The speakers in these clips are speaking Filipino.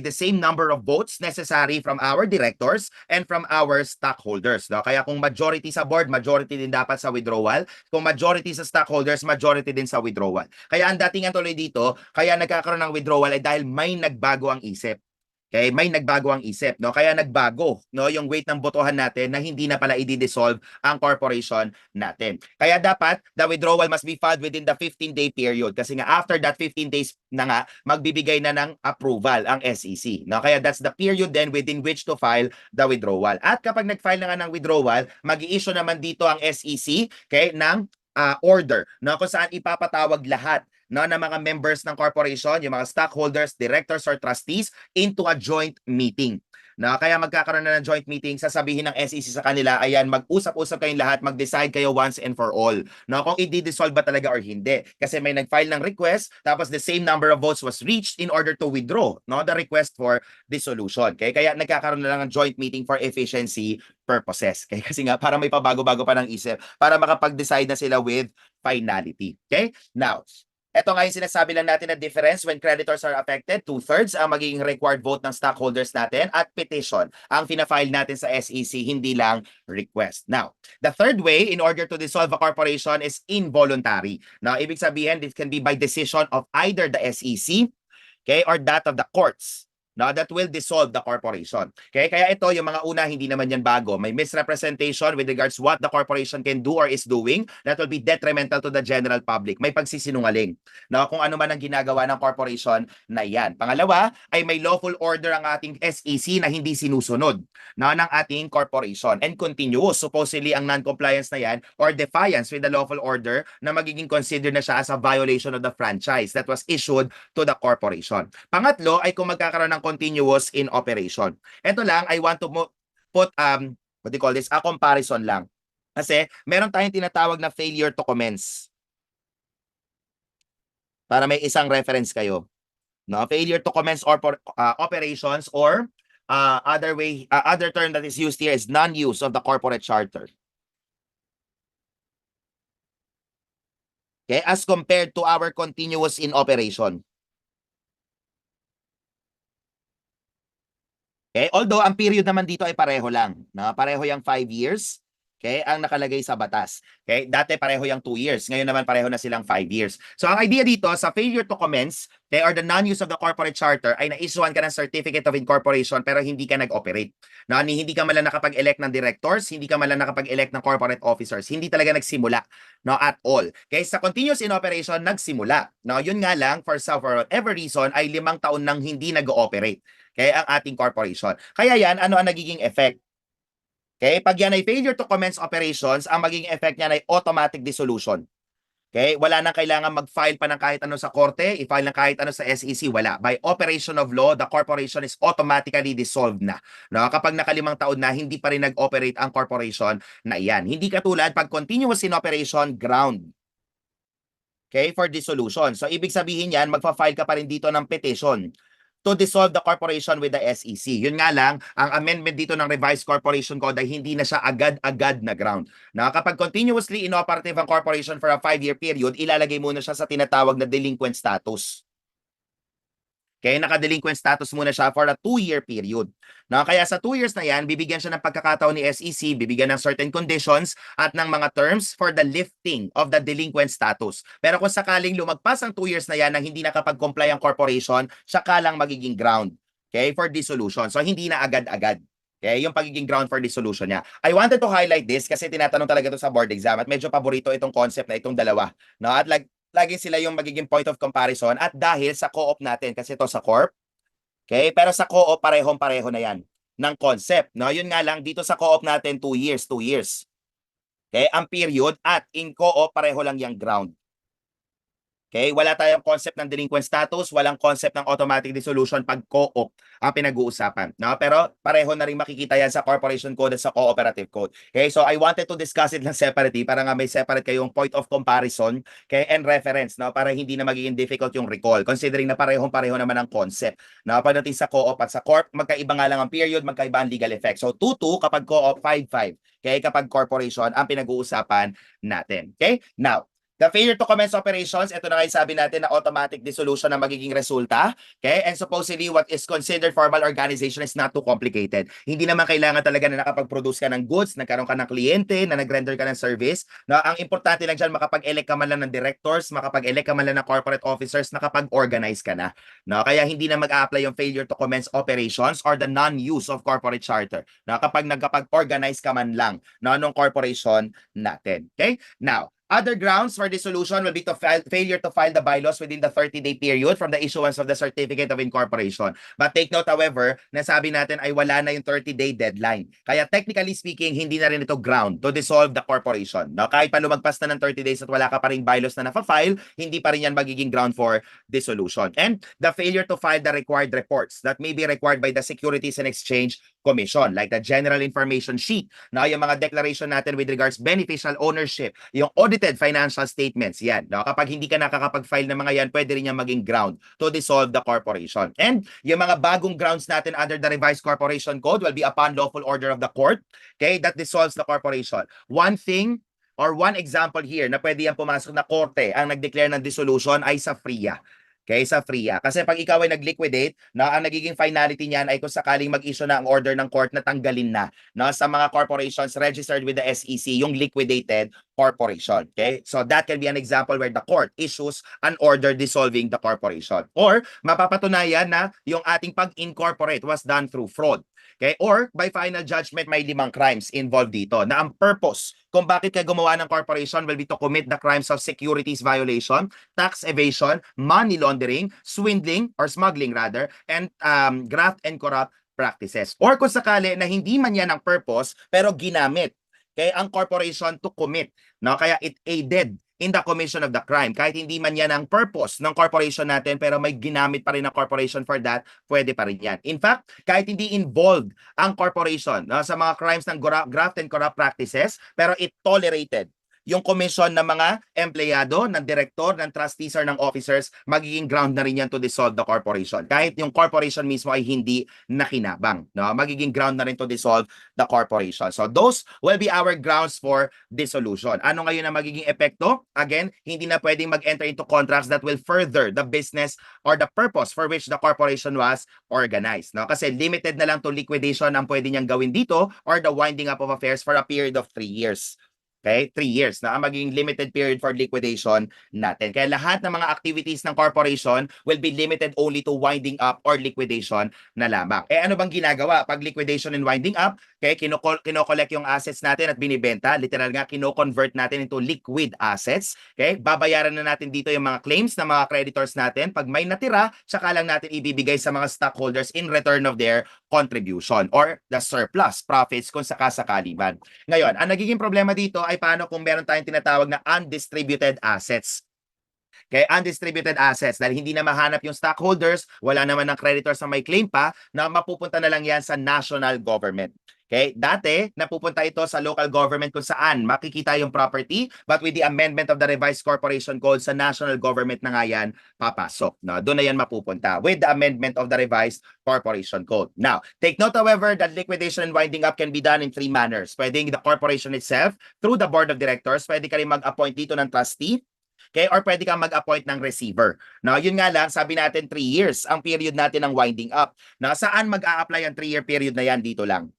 the same number of votes necessary from our directors and from our stockholders. No? Kaya kung majority sa board, majority din dapat sa withdrawal. Kung majority sa stockholders, majority din sa withdrawal. Kaya ang datingan tuloy dito, kaya nagkakaroon ng withdrawal ay dahil may nagbago ang isip. Okay, may nagbago ang isip, no? Kaya nagbago, no, yung weight ng botohan natin na hindi na pala i-dissolve ang corporation natin. Kaya dapat the withdrawal must be filed within the 15-day period kasi nga after that 15 days na nga magbibigay na ng approval ang SEC, no? Kaya that's the period then within which to file the withdrawal. At kapag nag-file na nga ng withdrawal, mag-i-issue naman dito ang SEC, okay, ng order, no, kung saan ipapatawag lahat, no, ng mga members ng corporation, yung mga stockholders, directors, or trustees into a joint meeting. No, kaya magkakaroon na ng joint meeting, sasabihin ng SEC sa kanila, ayan, mag-usap-usap kayong lahat, mag-decide kayo once and for all. No, kung i-dissolve ba talaga or hindi. Kasi may nag-file ng request, tapos the same number of votes was reached in order to withdraw, no, the request for dissolution. Okay? Kaya nagkakaroon na lang ng joint meeting for efficiency purposes. Okay? Kasi nga, para may pabago-bago pa ng isip, para makapag-decide na sila with finality. Okay? Now, ito nga yung sinasabi lang natin na difference when creditors are affected, 2/3 ang magiging required vote ng stockholders natin at petition ang fina-file natin sa SEC, hindi lang request. Now, the third way in order to dissolve a corporation is involuntary. Now, ibig sabihin, this can be by decision of either the SEC, okay, or that of the courts. No, that will dissolve the corporation. Okay? Kaya ito, yung mga una, hindi naman yan bago. May misrepresentation with regards what the corporation can do or is doing that will be detrimental to the general public. May pagsisinungaling. No, kung ano man ang ginagawa ng corporation na yan. Pangalawa, ay may lawful order ang ating SEC na hindi sinusunod, no, ng ating corporation. And continuous, supposedly ang non-compliance na yan or defiance with the lawful order na magiging considered na siya as a violation of the franchise that was issued to the corporation. Pangatlo, ay kung magkakaroon ng continuous in operation. Ito lang, I want to put, what do you call this, a comparison lang. Kasi meron tayong tinatawag na failure to commence. Para may isang reference kayo. No? Failure to commence or operations or other term that is used here is non-use of the corporate charter. Okay, as compared to our continuous in operation. Okay, although ang period naman dito ay pareho lang, no? Pareho yung 5 years, okay, ang nakalagay sa batas. Okay, dati pareho yung 2 years, ngayon naman pareho na silang 5 years. So ang idea dito sa failure to commence, okay, or the non-use of the corporate charter ay na-issuean ka ng certificate of incorporation pero hindi ka nag-operate. No, hindi ka man lang nakapag-elect ng directors, hindi ka man lang nakapag-elect ng corporate officers, hindi talaga nagsimula, no, at all. Okay, sa continuous in operation nagsimula. No, yun nga lang for whatever reason ay 5 taon nang hindi nag-ooperate. Okay, ang ating corporation. Kaya yan, ano ang nagiging effect? Okay, pag yan ay failure to commence operations, ang magiging effect niyan ay automatic dissolution. Okay, wala nang kailangan mag-file pa ng kahit ano sa korte, i-file ng kahit ano sa SEC, wala. By operation of law, the corporation is automatically dissolved na. No, kapag naka 5 taon na, hindi pa rin nag-operate ang corporation na iyan. Hindi katulad pag continuous in operation, ground. Okay, for dissolution. So, ibig sabihin yan, magpa-file ka pa rin dito ng petition to dissolve the corporation with the SEC. Yun nga lang, ang amendment dito ng Revised Corporation Code ay hindi na siya agad-agad na ground. Na kapag continuously inoperative ang corporation for a 5-year period, ilalagay muna siya sa tinatawag na delinquent status. Okay, naka-delinquent status muna siya for a 2-year period. No, kaya sa 2 years na yan, bibigyan siya ng pagkakataon ni SEC, bibigyan ng certain conditions at ng mga terms for the lifting of the delinquent status. Pero kung sakaling lumagpas ang 2 years na yan na hindi nakapag-comply ang corporation, saka lang magiging ground, okay, for dissolution. So hindi na agad-agad. Okay, yung pagiging ground for dissolution niya. I wanted to highlight this kasi tinatanong talaga ito sa board exam at medyo paborito itong concept na itong dalawa. No, at laging sila yung magiging point of comparison at dahil sa co-op natin kasi ito sa corp. Okay, pero sa co-op parehong-pareho na yan ng concept, no? Yun nga lang dito sa co-op natin 2 years, 2 years. Okay, ang period at in co-op pareho lang yung ground. Okay, wala tayong concept ng delinquent status, walang concept ng automatic dissolution pag co-op ang pinag-uusapan. No? Pero pareho na rin makikita yan sa Corporation Code at sa Cooperative Code. Okay, so I wanted to discuss it lang separately para nga may separate kayong point of comparison, okay, and reference, no? Para hindi na magiging difficult yung recall considering na parehong-pareho naman ang concept. No? Pagdating sa co-op at sa corp, magkaiba nga lang ang period, magkaiba ang legal effect. So 2-2 kapag co-op, 5-5. Okay, kapag corporation ang pinag-uusapan natin. Okay, now The failure to commence operations, ito na nga yung sabi natin na automatic dissolution na magiging resulta. Okay? And supposedly, what is considered formal organization is not too complicated. Hindi naman kailangan talaga na nakapag-produce ka ng goods, nagkaroon ka ng kliyente, na nag-render ka ng service. No, ang importante lang dyan, makapag-elect ka man lang ng directors, makapag-elect ka man lang ng corporate officers, nakapag-organize ka na. No, kaya hindi na mag-a-apply yung failure to commence operations or the non-use of corporate charter. No, kapag nagkapag-organize ka man lang no, nung corporation natin. Okay? Now, other grounds for dissolution will be to failure to file the bylaws within the 30-day period from the issuance of the certificate of incorporation. But take note, however, na sabi natin ay wala na yung 30-day deadline. Kaya technically speaking, hindi na rin ito ground to dissolve the corporation. No? Kahit pa lumagpas na ng 30 days at wala ka pa rin bylaws na nafa-file, hindi pa rin yan magiging ground for dissolution. And the failure to file the required reports that may be required by the Securities and Exchange Commission, like the General Information Sheet, na yung mga declaration natin with regards beneficial ownership, yung audited financial statements, yan. No? Kapag hindi ka nakakapag-file ng mga yan, pwede rin yan maging ground to dissolve the corporation. And yung mga bagong grounds natin under the revised corporation code will be upon lawful order of the court, okay, that dissolves the corporation. One thing or one example here na pwede yan pumasok na korte ang nag-declare ng dissolution ay sa FRIA. Okay, sa FRIA. Kasi pag ikaw ay nag-liquidate, na ang nagiging finality niyan ay kung sakaling mag-issue na ang order ng court na tanggalin na sa mga corporations registered with the SEC, yung liquidated corporation. Okay? So that can be an example where the court issues an order dissolving the corporation. Or mapapatunayan na yung ating pag-incorporate was done through fraud. Okay? Or by final judgment, may 5 crimes involved dito na ang purpose kung bakit ka gumawa ng corporation will be to commit the crimes of securities violation, tax evasion, money laundering, swindling or smuggling rather, and graft and corrupt practices. Or kung sakali na hindi man yan ang purpose pero ginamit ang corporation to commit, no? Kaya it aided in the commission of the crime. Kahit hindi man yan ang purpose ng corporation natin, pero may ginamit pa rin ang corporation for that, pwede pa rin yan. In fact, kahit hindi involved ang corporation sa mga crimes ng graft and corrupt practices, pero it tolerated yung commission ng mga empleyado, ng direktor, ng trustees or ng officers, magiging ground na rin yan to dissolve the corporation. Kahit yung corporation mismo ay hindi nakinabang. No? Magiging ground na rin to dissolve the corporation. So those will be our grounds for dissolution. Ano ngayon ang magiging epekto? Again, hindi na pwedeng mag-enter into contracts that will further the business or the purpose for which the corporation was organized. No? Kasi limited na lang to liquidation ang pwede niyang gawin dito or the winding up of affairs for a period of 3 years. Okay? 3 years na ang magiging limited period for liquidation natin. Kaya lahat ng mga activities ng corporation will be limited only to winding up or liquidation na lamang. Ano bang ginagawa? Pag liquidation and winding up, okay, kinokollect yung assets natin at binibenta. Literal nga, kino-convert natin into liquid assets. Okay? Babayaran na natin dito yung mga claims ng mga creditors natin. Pag may natira, saka lang natin ibibigay sa mga stockholders in return of their contribution or the surplus profits kung sakasakali man. Ngayon, ang nagiging problema dito ay paano kung meron tayong tinatawag na undistributed assets. Okay, undistributed assets dahil hindi na mahanap yung stockholders, wala naman ng creditors na may claim pa, na mapupunta na lang yan sa national government. Okay, dati napupunta ito sa local government kung saan makikita yung property, but with the amendment of the revised corporation code sa national government na nga yan papasok. No? Doon na yan mapupunta with the amendment of the revised corporation code. Now, take note however that liquidation and winding up can be done in 3 manners. Pwedeng the corporation itself, through the board of directors, pwede ka rin mag-appoint dito ng trustee, okay, or pwede kang mag-appoint ng receiver. Now, yun nga lang, sabi natin 3 years ang period natin ng winding up. Now, saan mag-a-apply ang 3-year period na yan? Dito lang.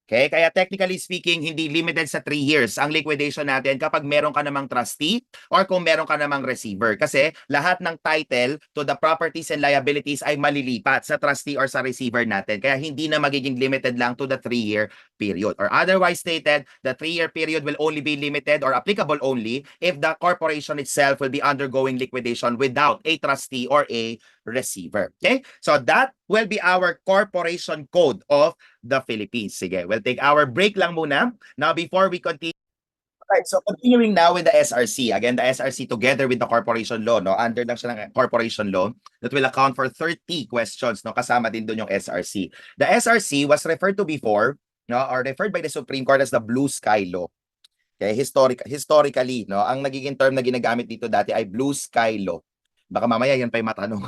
Okay, kaya technically speaking, hindi limited sa 3 years ang liquidation natin kapag meron ka namang trustee or kung meron ka namang receiver. Kasi lahat ng title to the properties and liabilities ay malilipat sa trustee or sa receiver natin. Kaya hindi na magiging limited lang to the 3-year period. Or otherwise stated, the 3-year period will only be limited or applicable only if the corporation itself will be undergoing liquidation without a trustee or a receiver. Okay? So that will be our corporation code of the Philippines. Sige, we'll take our break lang muna. Now, before we continue, right, so continuing now with the SRC. Again, the SRC together with the corporation law, no? Under lang siya ng corporation law that will account for 30 questions, no? Kasama din doon yung SRC. The SRC was referred to before, no? Or referred by the Supreme Court as the Blue Sky Law. Okay, historically, no? Ang nagiging term na ginagamit dito dati ay Blue Sky Law. Baka mamaya yan pa yung matanong.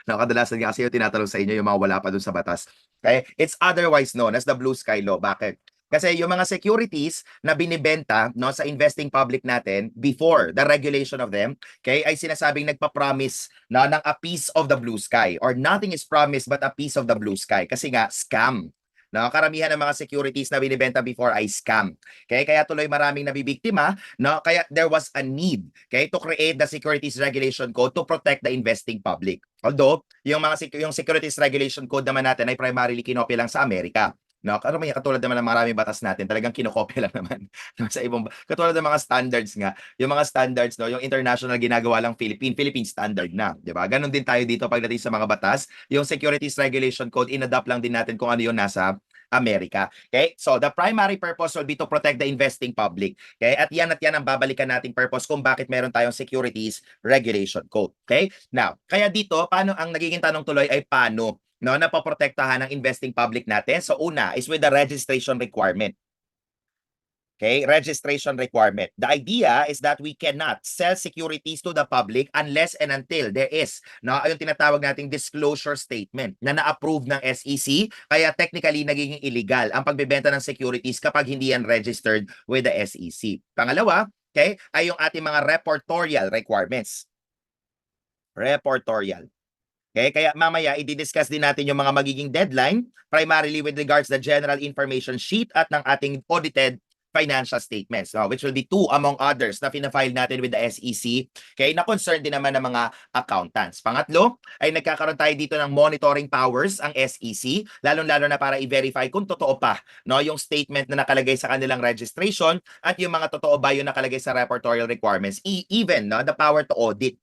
Nakadalasan kasi yung tinatanong sa inyo yung mga wala pa dun sa batas. Okay? It's otherwise known as the Blue Sky Law. Bakit? Kasi yung mga securities na binibenta no sa investing public natin before the regulation of them, okay, ay sinasabing nagpa-promise na ng a piece of the blue sky or nothing is promised but a piece of the blue sky kasi nga scam. No, karamihan ng mga securities na binibenta before ay scam. Okay, kaya tuloy maraming nabibiktima, no? Kaya there was a need, okay, to create the Securities Regulation Code to protect the investing public. Although, yung Securities Regulation Code naman natin ay primarily kinopya lang sa Amerika. No, karamihan katulad naman ng maraming batas natin, talagang kinokopya lang naman no, sa ibang katulad ng mga standards nga. Yung mga standards no, yung international ginagawa lang Philippine standard na, 'di ba? Ganon din tayo dito pagdating sa mga batas. Yung Securities Regulation Code inadapt lang din natin kung ano yung nasa Amerika. Okay? So, the primary purpose will be to protect the investing public. Okay? At yan ang babalikan nating purpose kung bakit meron tayong Securities Regulation Code. Okay? Now, kaya dito, paano ang nagiging tanong tuloy ay paano no, napoprotektahan ng investing public natin? So, una is with the registration requirement. Okay, registration requirement. The idea is that we cannot sell securities to the public unless and until there is yung tinatawag nating disclosure statement na na-approve ng SEC, kaya technically nagiging illegal ang pagbebenta ng securities kapag hindi yan registered with the SEC. Pangalawa, okay, ay yung ating mga reportorial requirements. Reportorial. Okay, kaya mamaya i-discuss din natin yung mga magiging deadline primarily with regards to the general information sheet at ng ating audited financial statements, which will be two among others na fina-file natin with the SEC, okay, na concerned din naman ng mga accountants. Pangatlo, ay nagkakaroon tayo dito ng monitoring powers ang SEC, lalong-lalo na para i-verify kung totoo pa no, yung statement na nakalagay sa kanilang registration at yung mga totoo ba yung nakalagay sa reportorial requirements, even no, the power to audit.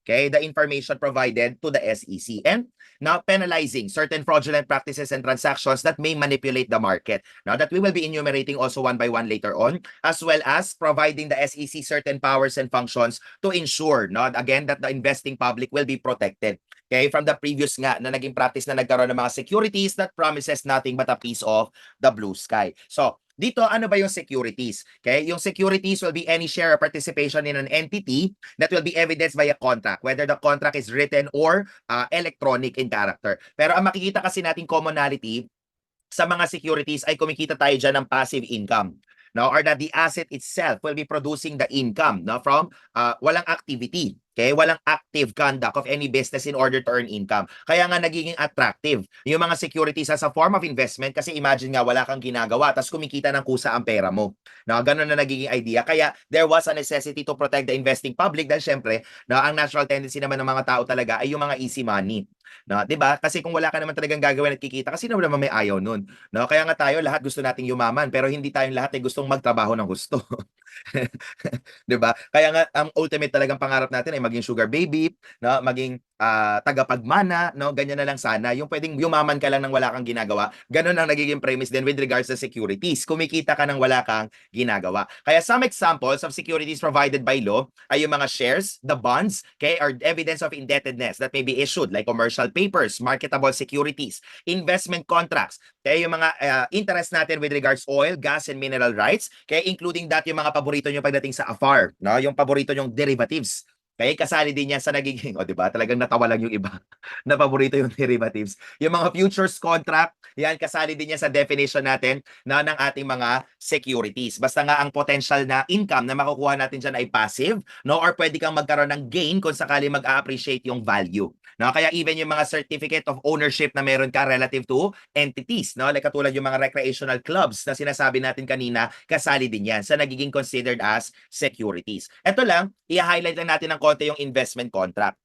Okay, the information provided to the SEC and now penalizing certain fraudulent practices and transactions that may manipulate the market. Now that we will be enumerating also one by one later on, as well as providing the SEC certain powers and functions to ensure, again, that the investing public will be protected. Okay, from the previous nga na naging practice na nagkaroon ng mga securities that promises nothing but a piece of the blue sky. So, dito, ano ba yung securities? Okay, yung securities will be any share or participation in an entity that will be evidenced by a contract, whether the contract is written or electronic in character. Pero ang makikita kasi nating commonality sa mga securities ay kumikita tayo dyan ng passive income. No, or that the asset itself will be producing the income from walang activity. Okay, walang active conduct of any business in order to earn income. Kaya nga nagiging attractive yung mga securities as a form of investment kasi imagine nga wala kang ginagawa tapos kumikita ng kusa ang pera mo. No, ganun na nagiging idea. Kaya there was a necessity to protect the investing public dahil syempre, ang natural tendency naman ng mga tao talaga ay yung mga easy money. No, 'di ba? Kasi kung wala ka naman talagang gagawin at kikita, kasi naman may ayaw nun. No, kaya nga tayo lahat gusto nating yumaman, pero hindi tayong lahat ay gustong magtrabaho ng gusto. 'Di ba? Kaya nga ang ultimate talagang pangarap natin ay maging sugar baby, no, maging tagapagmana, no, ganyan na lang sana. Yung pwedeng yumaman ka lang nang wala kang ginagawa. Ganun ang nagiging premise din with regards to securities. Kumikita ka nang wala kang ginagawa. Kaya some examples of securities provided by law ay yung mga shares, the bonds, okay, or evidence of indebtedness that may be issued like commercial papers, marketable securities, investment contracts, okay, yung mga interest natin with regards oil, gas, and mineral rights, okay, including that yung mga paborito nyo pagdating sa AFAR, no, yung paborito nyong derivatives. Kaya kasali din yan sa nagiging, di ba? Talagang natawa lang yung iba na paborito yung derivatives. Yung mga futures contract, yan kasali din yan sa definition natin ng ating mga securities. Basta nga ang potential na income na makukuha natin dyan ay passive, no? Or pwede kang magkaroon ng gain kung sakali mag-appreciate yung value. No? Kaya even yung mga certificate of ownership na meron ka relative to entities, no? Like katulad yung mga recreational clubs na sinasabi natin kanina, kasali din yan sa nagiging considered as securities. Ito lang, i-highlight lang natin ng konti yung investment contract.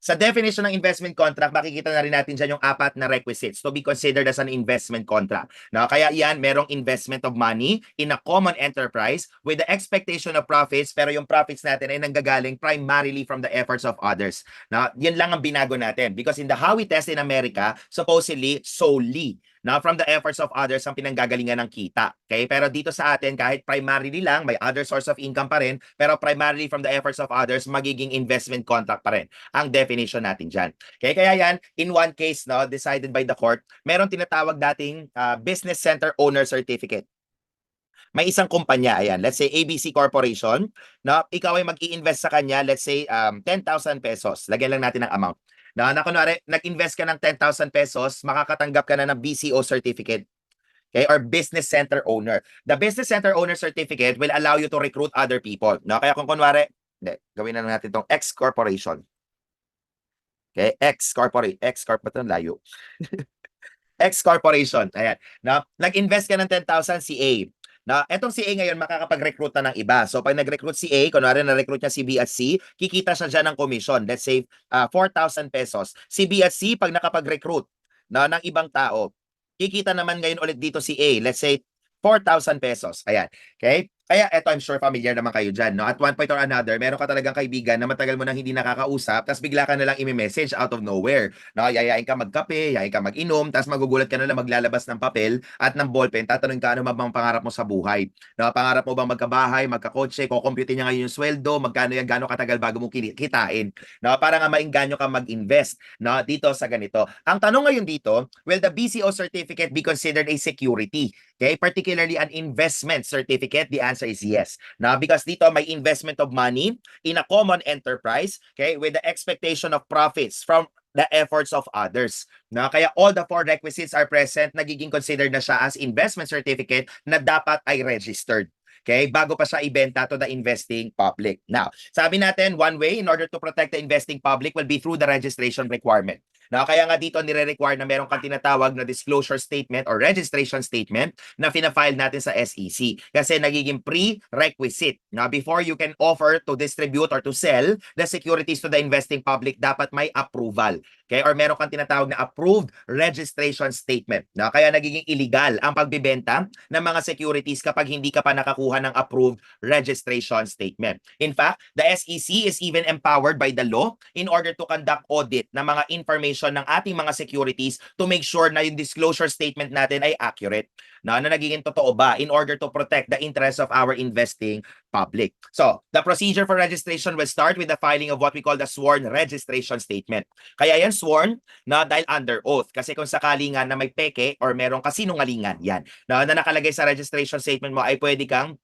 Sa definition ng investment contract, makikita na rin natin dyan yung apat na requisites to be considered as an investment contract. No? Kaya yan, merong investment of money in a common enterprise with the expectation of profits, pero yung profits natin ay nanggagaling primarily from the efforts of others. No? Yan lang ang binago natin. Because in the Howey test in America, supposedly solely from the efforts of others ang pinanggagalingan ng kita. Okay? Pero dito sa atin, kahit primarily lang, may other source of income pa rin, pero primarily from the efforts of others, magiging investment contract pa rin ang definition natin dyan. Okay? Kaya yan, in one case, decided by the court, meron tinatawag dating business center owner certificate. May isang kumpanya, ayan, let's say ABC Corporation, ikaw ay mag-i-invest sa kanya, let's say 10,000 pesos. Lagyan lang natin ang amount. Na kunwari, nag-invest ka ng 10,000 pesos, makakatanggap ka na ng BCO certificate. Okay, or business center owner. The business center owner certificate will allow you to recruit other people. No? Kaya kung kunwari, hindi, gawin na natin itong X corporation. Okay, X corporation, layo. X corporation, ayan. No? Nag-invest ka ng 10,000 CA. No, etong CA ngayon makakapag-recruit na ng iba. So pag nag-recruit si A, kunwari na-recruit niya si B at C, kikita siya dyan ng commission. Let's say 4,000 pesos. Si B at C, pag nakapag-recruit ng ibang tao, kikita naman ngayon ulit dito si A. Let's say 4,000 pesos. Ayan. Okay? Kaya eto, I'm sure familiar naman kayo dyan. No? At one point or another, meron ka talagang kaibigan na matagal mo nang hindi nakakausap, tapos bigla ka nalang imi-message out of nowhere. No? Yayain ka magkape, yayain ka mag-inom, tapos magugulat ka nalang maglalabas ng papel at ng ballpen, tatanungin ka ano bang pangarap mo sa buhay. No? Pangarap mo bang magkabahay, magkakotse, kukumpute niya ngayon yung sweldo, magkano yan, gano'ng katagal bago mo kitain. No? Para nga mainganyo ka mag-invest, no? Dito sa ganito. Ang tanong ngayon dito, will the BCO certificate be considered a security? Okay, particularly an investment certificate, the answer is yes. Now, because dito may investment of money in a common enterprise, okay, with the expectation of profits from the efforts of others. Now, kaya all the four requisites are present, nagiging considered na siya as investment certificate na dapat ay registered. Okay, bago pa siya ibenta to the investing public. Now, sabi natin, one way in order to protect the investing public will be through the registration requirement. Now, kaya nga dito nire-require na meron kang tinatawag na disclosure statement or registration statement na fina-file natin sa SEC. Kasi nagiging prerequisite. Now, before you can offer to distribute or to sell the securities to the investing public, dapat may approval. Okay? Or meron kang tinatawag na approved registration statement. Now, kaya nagiging illegal ang pagbibenta ng mga securities kapag hindi ka pa nakakuha ng approved registration statement. In fact, the SEC is even empowered by the law in order to conduct audit ng mga information ng ating mga securities to make sure na yung disclosure statement natin ay accurate. Na nagiging totoo ba in order to protect the interests of our investing public. So, the procedure for registration will start with the filing of what we call the sworn registration statement. Kaya yan sworn na dahil under oath. Kasi kung sakali nga na may peke or merong kasinungalingan, yan. Na nakalagay sa registration statement mo ay pwede kang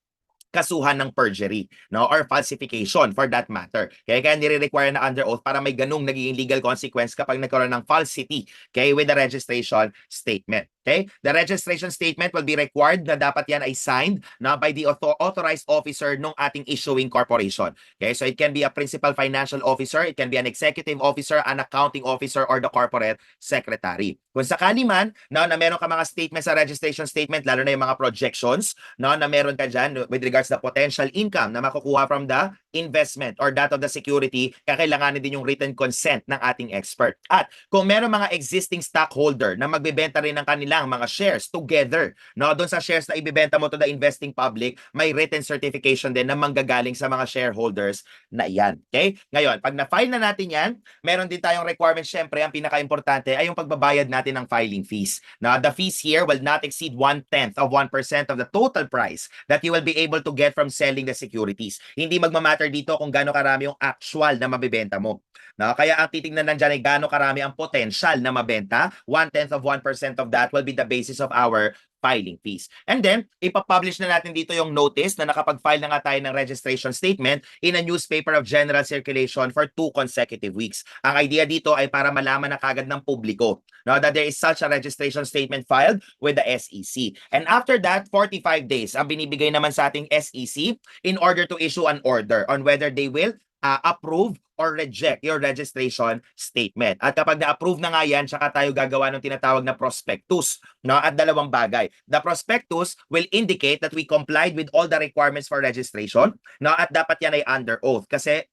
kasuhan ng perjury, no, or falsification for that matter. Kaya nire-require na under oath para may ganung naging legal consequence kapag nagkaroon ng falsity, okay, with the registration statement. Okay? The registration statement will be required na dapat yan ay signed na by the authorized officer ng ating issuing corporation. Okay? So it can be a principal financial officer, it can be an executive officer, an accounting officer, or the corporate secretary. Kung sakali man na meron ka mga statements sa registration statement, lalo na yung mga projections na meron ka dyan with regards to the potential income na makukuha from the investment or that of the security, kakailanganin din yung written consent ng ating expert. At kung meron mga existing stockholder na magbebenta rin ng kanilang mga shares together, no, doon sa shares na ibebenta mo to the investing public, may written certification din na manggagaling sa mga shareholders na iyan. Okay? Ngayon, pag na-file na natin yan, meron din tayong requirement, syempre, ang pinaka-importante ay yung pagbabayad natin ng filing fees. Now, the fees here will not exceed 1/10 of 1% of the total price that you will be able to get from selling the securities. Hindi magmamatter dito kung gaano karami yung actual na mabibenta mo. No? Kaya ang titingnan nandyan ay gaano karami ang potential na mabenta. 1/10 of 1% of that will be the basis of our filing fees. And then, ipapublish na natin dito yung notice na nakapag-file na nga tayo ng registration statement in a newspaper of general circulation for 2 consecutive weeks. Ang idea dito ay para malaman na kagad ng publiko, no, that there is such a registration statement filed with the SEC. And after that, 45 days ang binibigay naman sa ating SEC in order to issue an order on whether they will approve or reject your registration statement. At kapag na-approve na nga yan, tsaka tayo gagawa ng tinatawag na prospectus. No? At dalawang bagay. The prospectus will indicate that we complied with all the requirements for registration. No? At dapat yan ay under oath. Kasi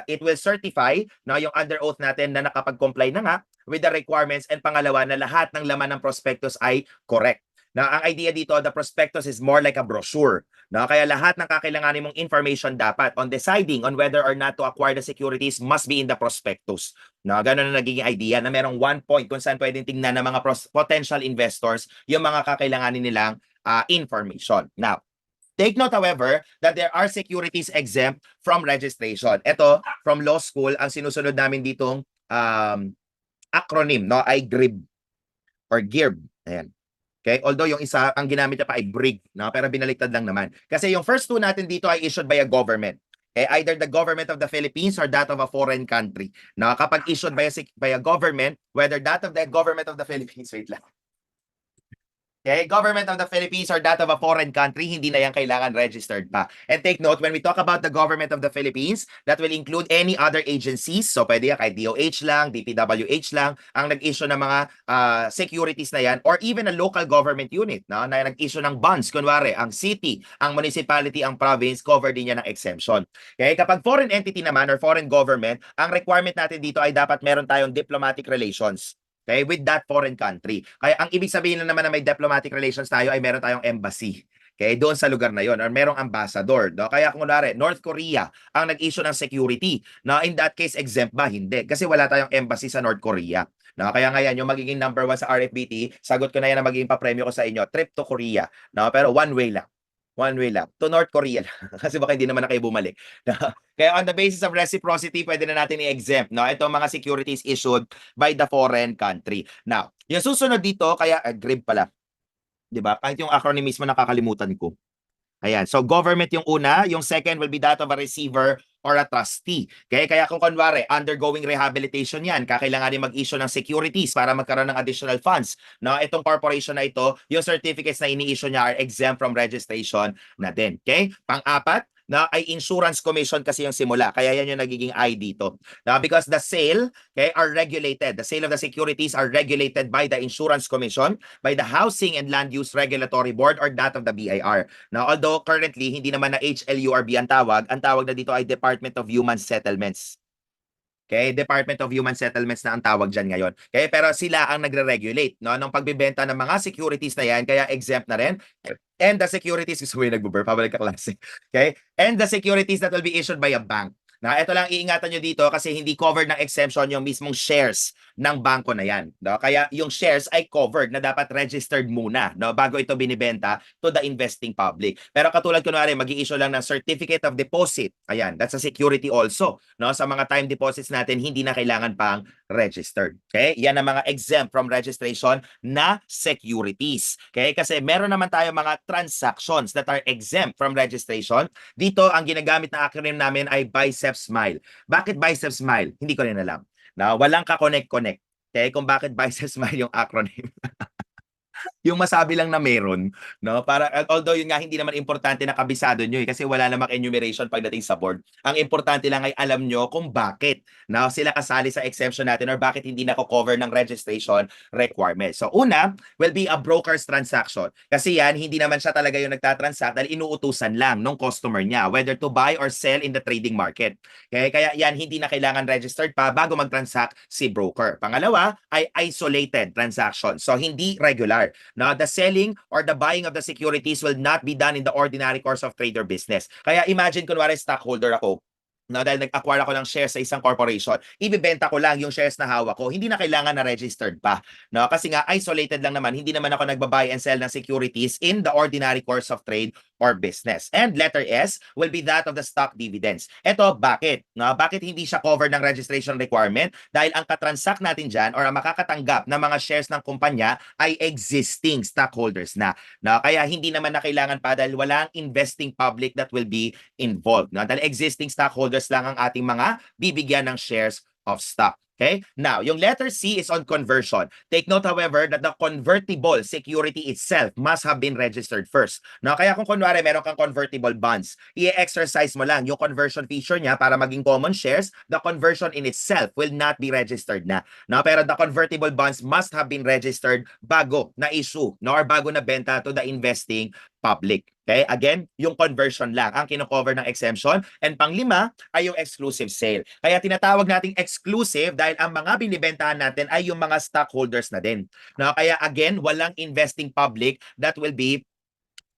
it will certify, no, yung under oath natin na nakapag-comply na nga with the requirements, and pangalawa na lahat ng laman ng prospectus ay correct. Now, ang idea dito, the prospectus is more like a brochure. No? Kaya lahat ng kakailanganin mong information dapat on deciding on whether or not to acquire the securities must be in the prospectus. No? Ganun na nagiging idea na merong 1 point kung saan pwedeng tingnan ng mga potential investors yung mga kakailanganin nilang information. Now, take note, however, that there are securities exempt from registration. Ito, from law school, ang sinusunod namin ditong acronym, no, ay GRIB or GIRB. Ayan. Okay? Although yung isa, ang ginamit niya pa ay BRIG, no? Pero binaliktad lang naman. Kasi yung first two natin dito ay issued by a government. Okay? Either the government of the Philippines or that of a foreign country. No? Kapag issued by a government, whether that of the government of the Philippines, wait lang. Okay, government of the Philippines or that of a foreign country, hindi na yan kailangan registered pa. And take note, when we talk about the government of the Philippines, that will include any other agencies. So pwede yan kahit DOH lang, DPWH lang, ang nag-issue ng mga securities na yan, or even a local government unit na nag-issue ng bonds. Kunwari, ang city, ang municipality, ang province, cover din yan ng exemption. Okay, kapag foreign entity naman or foreign government, ang requirement natin dito ay dapat meron tayong diplomatic relations. Okay, with that foreign country. Kaya ang ibig sabihin na naman na may diplomatic relations tayo ay meron tayong embassy. Okay, doon sa lugar na yon or merong ambassador. No? Kaya kung kunwari, North Korea ang nag-issue ng security. No? In that case, exempt ba? Hindi. Kasi wala tayong embassy sa North Korea. No? Kaya ngayon, yung magiging number 1 sa RFBT, sagot ko na yan na magiging papremyo ko sa inyo, trip to Korea. No? Pero one way lang. One way lang. To North Korea lang. Kasi baka hindi naman na kayo bumalik. Kaya on the basis of reciprocity, pwede na natin i-exempt. No? Itong mga securities issued by the foreign country. Now, yung susunod dito, kaya GRIB pala. 'Di ba? Kahit yung acronym mismo nakakalimutan ko. Ayan. So, government yung una. Yung second will be that of a receiver or a trustee. Okay? Kaya kung kunwari, undergoing rehabilitation yan, kakailanganin mag-issue ng securities para magkaroon ng additional funds. No? Itong corporation na ito, yung certificates na ini-issue niya are exempt from registration na din. Okay? Pang-apat, na ay insurance commission kasi yung simula. Kaya yan yung nagiging I dito. Now, because the sale, okay, are regulated. The sale of the securities are regulated by the Insurance Commission, by the Housing and Land Use Regulatory Board, or that of the BIR. Now, although currently, hindi naman na HLURB ang tawag na dito ay Department of Human Settlements. Okay, Department of Human Settlements na ang tawag dyan ngayon. Okay, pero sila ang nagre-regulate no, ng pagbibenta ng mga securities na yan, kaya exempt na rin. And the securities, gusto mo yung nagbuburp, pabalik ka klase. Okay, and the securities that will be issued by a bank. Na ito lang iingatan nyo dito kasi hindi covered ng exemption yung mismong shares ng bangko na yan. No? Kaya yung shares ay covered na dapat registered muna no? Bago ito binibenta to the investing public. Pero katulad kunwari, mag-i-issue lang ng certificate of deposit. Ayan, that's a security also. No? Sa mga time deposits natin, hindi na kailangan pang registered. Okay? Yan ang mga exempt from registration na securities. Okay? Kasi meron naman tayo mga transactions that are exempt from registration. Dito, ang ginagamit na acronym namin ay BICEP Smile. Bakit BICEP Smile? Hindi ko rin alam. Na walang ka-connect-connect. Okay? Kung bakit BICEP Smile yung acronym. Yung masabi lang na meron, no? Para although yun nga hindi naman importante na kabisado nyo kasi wala namang enumeration pagdating sa board. Ang importante lang ay alam nyo kung bakit na sila kasali sa exemption natin or bakit hindi nako-cover ng registration requirement. So una will be a broker's transaction. Kasi yan hindi naman siya talaga yung nagtatransact dahil inuutusan lang ng customer niya whether to buy or sell in the trading market. Okay? Kaya yan hindi na kailangan registered pa bago mag-transact si broker. Pangalawa ay isolated transaction. So hindi regular. Now, the selling or the buying of the securities will not be done in the ordinary course of trade or business. Kaya imagine kunwari stockholder ako, no, dahil nag-acquire ako ng shares sa isang corporation, ibibenta ko lang yung shares na hawak ko, hindi na kailangan na registered pa. No? Kasi nga, isolated lang naman, hindi naman ako nagbabuy and sell ng securities in the ordinary course of trade or business. And letter S will be that of the stock dividends. Ito, bakit? No? Bakit hindi siya covered ng registration requirement? Dahil ang katransact natin dyan or ang makakatanggap ng mga shares ng kumpanya ay existing stockholders na. No? Kaya hindi naman na kailangan pa dahil walang investing public that will be involved. No? Dahil existing stockholders lang ang ating mga bibigyan ng shares of stock. Okay? Now, yung letter C is on conversion. Take note, however, that the convertible security itself must have been registered first. No? Kaya kung kunwari meron kang convertible bonds, i-exercise mo lang yung conversion feature niya para maging common shares, the conversion in itself will not be registered na. No? Pero the convertible bonds must have been registered bago na issue no? Or bago na benta to the investing public. Okay? Again, yung conversion lang ang kino-cover ng exemption. And panglima ay yung exclusive sale. Kaya tinatawag nating exclusive dahil ang mga binibentahan natin ay yung mga stockholders na din. No? Kaya again, walang investing public that will be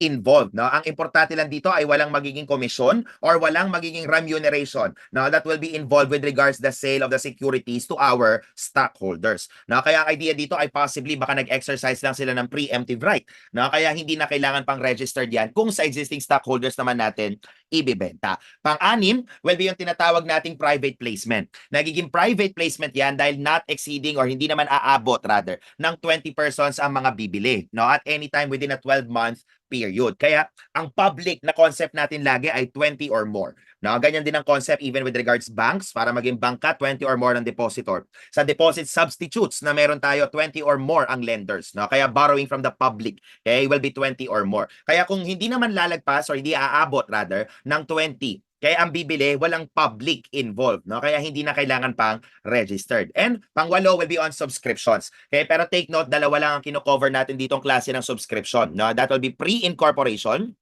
involved. No? Ang importante lang dito ay walang magiging komisyon or walang magiging remuneration no? That will be involved with regards the sale of the securities to our stockholders. No? Kaya ang idea dito ay possibly baka nag-exercise lang sila ng preemptive right. No? Kaya hindi na kailangan pang registered yan kung sa existing stockholders naman natin ibibenta. Pang-anim will be yung tinatawag nating private placement. Nagiging private placement yan dahil not exceeding or hindi naman aabot rather ng 20 persons ang mga bibili no? At any time within a 12-month period. Kaya ang public na concept natin lagi ay 20 or more. No, ganyan din ang concept even with regards banks. Para maging bangka, 20 or more ang depositor. Sa deposit substitutes na meron tayo, 20 or more ang lenders. No? Kaya borrowing from the public, okay, will be 20 or more. Kaya kung hindi naman lalagpas or hindi aabot rather ng 20, kaya ang bibili, walang public involved. No? Kaya hindi na kailangan pang registered. And pangwalo will be on subscriptions. Okay? Pero take note, dalawa lang ang kino-cover natin ditong klase ng subscription. No? That will be pre-incorporation.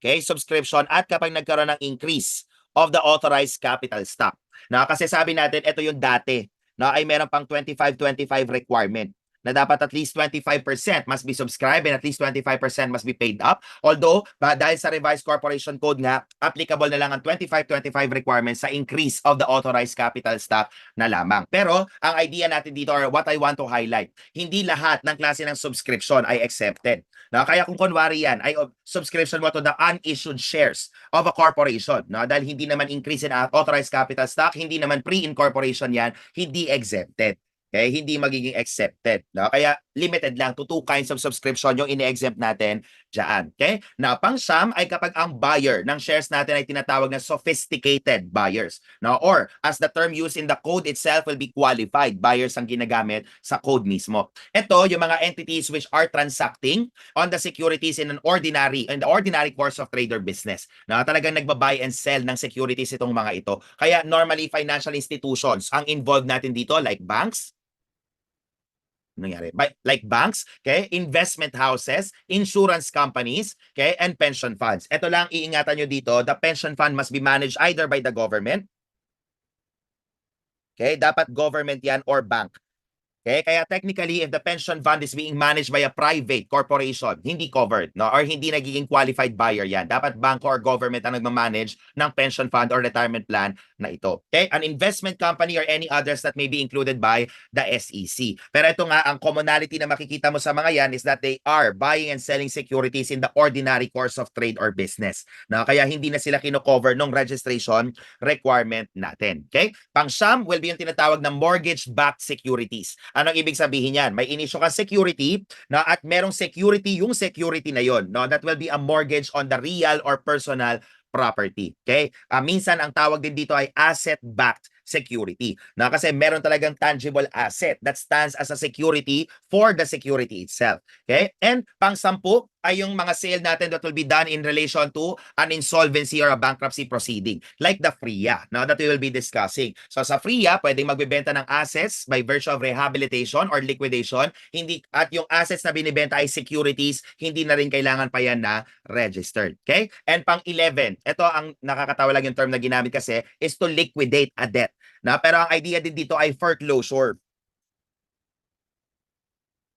Okay, subscription at kapag nagkaroon ng increase of the authorized capital stock. Na kasi sabi natin, ito yung dati, no, ay meron pang 25-25 requirement na dapat at least 25% must be subscribed and at least 25% must be paid up. Although, dahil sa revised corporation code nga, applicable na lang ang 25-25 requirements sa increase of the authorized capital stock na lamang. Pero, ang idea natin dito or what I want to highlight, hindi lahat ng klase ng subscription ay accepted. No? Kaya kung kunwari yan, ay subscription mo to the unissued shares of a corporation. No? Dahil hindi naman increase in authorized capital stock, hindi naman pre-incorporation yan, hindi exempted. Okay, hindi magiging accepted. No? Kaya limited lang to 2 kinds of subscription yung ini-exempt natin dyan. Okay? Now, pang-siyam ay kapag ang buyer ng shares natin ay tinatawag na sophisticated buyers. No? Or, as the term used in the code itself will be qualified buyers ang ginagamit sa code mismo. Ito, yung mga entities which are transacting on the securities in the ordinary course of trade or business. No? Talagang nagba-buy and sell ng securities itong mga ito. Kaya normally financial institutions ang involved natin dito like banks, like banks, okay, investment houses, insurance companies, okay, and pension funds. Ito lang iingatan nyo dito, the pension fund must be managed either by the government, okay, dapat government yan or bank. Okay, kaya technically, if the pension fund is being managed by a private corporation, hindi covered, no? Or hindi nagiging qualified buyer yan. Dapat bank or government ang nagmamanage ng pension fund or retirement plan na ito. Okay, an investment company or any others that may be included by the SEC. Pero ito nga, ang commonality na makikita mo sa mga yan is that they are buying and selling securities in the ordinary course of trade or business. No? Kaya hindi na sila kino-cover ng registration requirement natin. Okay, pang-siyam will be yung tinatawag na mortgage-backed securities. Anong ibig sabihin yan? May inisyo kang security na at merong security yung security na yon, no? That will be a mortgage on the real or personal property. Okay? Minsan ang tawag din dito ay asset-backed security. Na kasi meron talagang tangible asset that stands as a security for the security itself. Okay? And pang-sampu ay yung mga sale natin that will be done in relation to an insolvency or a bankruptcy proceeding, like the FRIA, now that we will be discussing. So sa FRIA, pwedeng magbebenta ng assets by virtue of rehabilitation or liquidation, hindi, at yung assets na binibenta ay securities, hindi na rin kailangan pa yan na registered. Okay? And pang-11, ito ang nakakatawa lang yung term na ginamit kasi, is to liquidate a debt. Na, pero ang idea din dito ay foreclosure.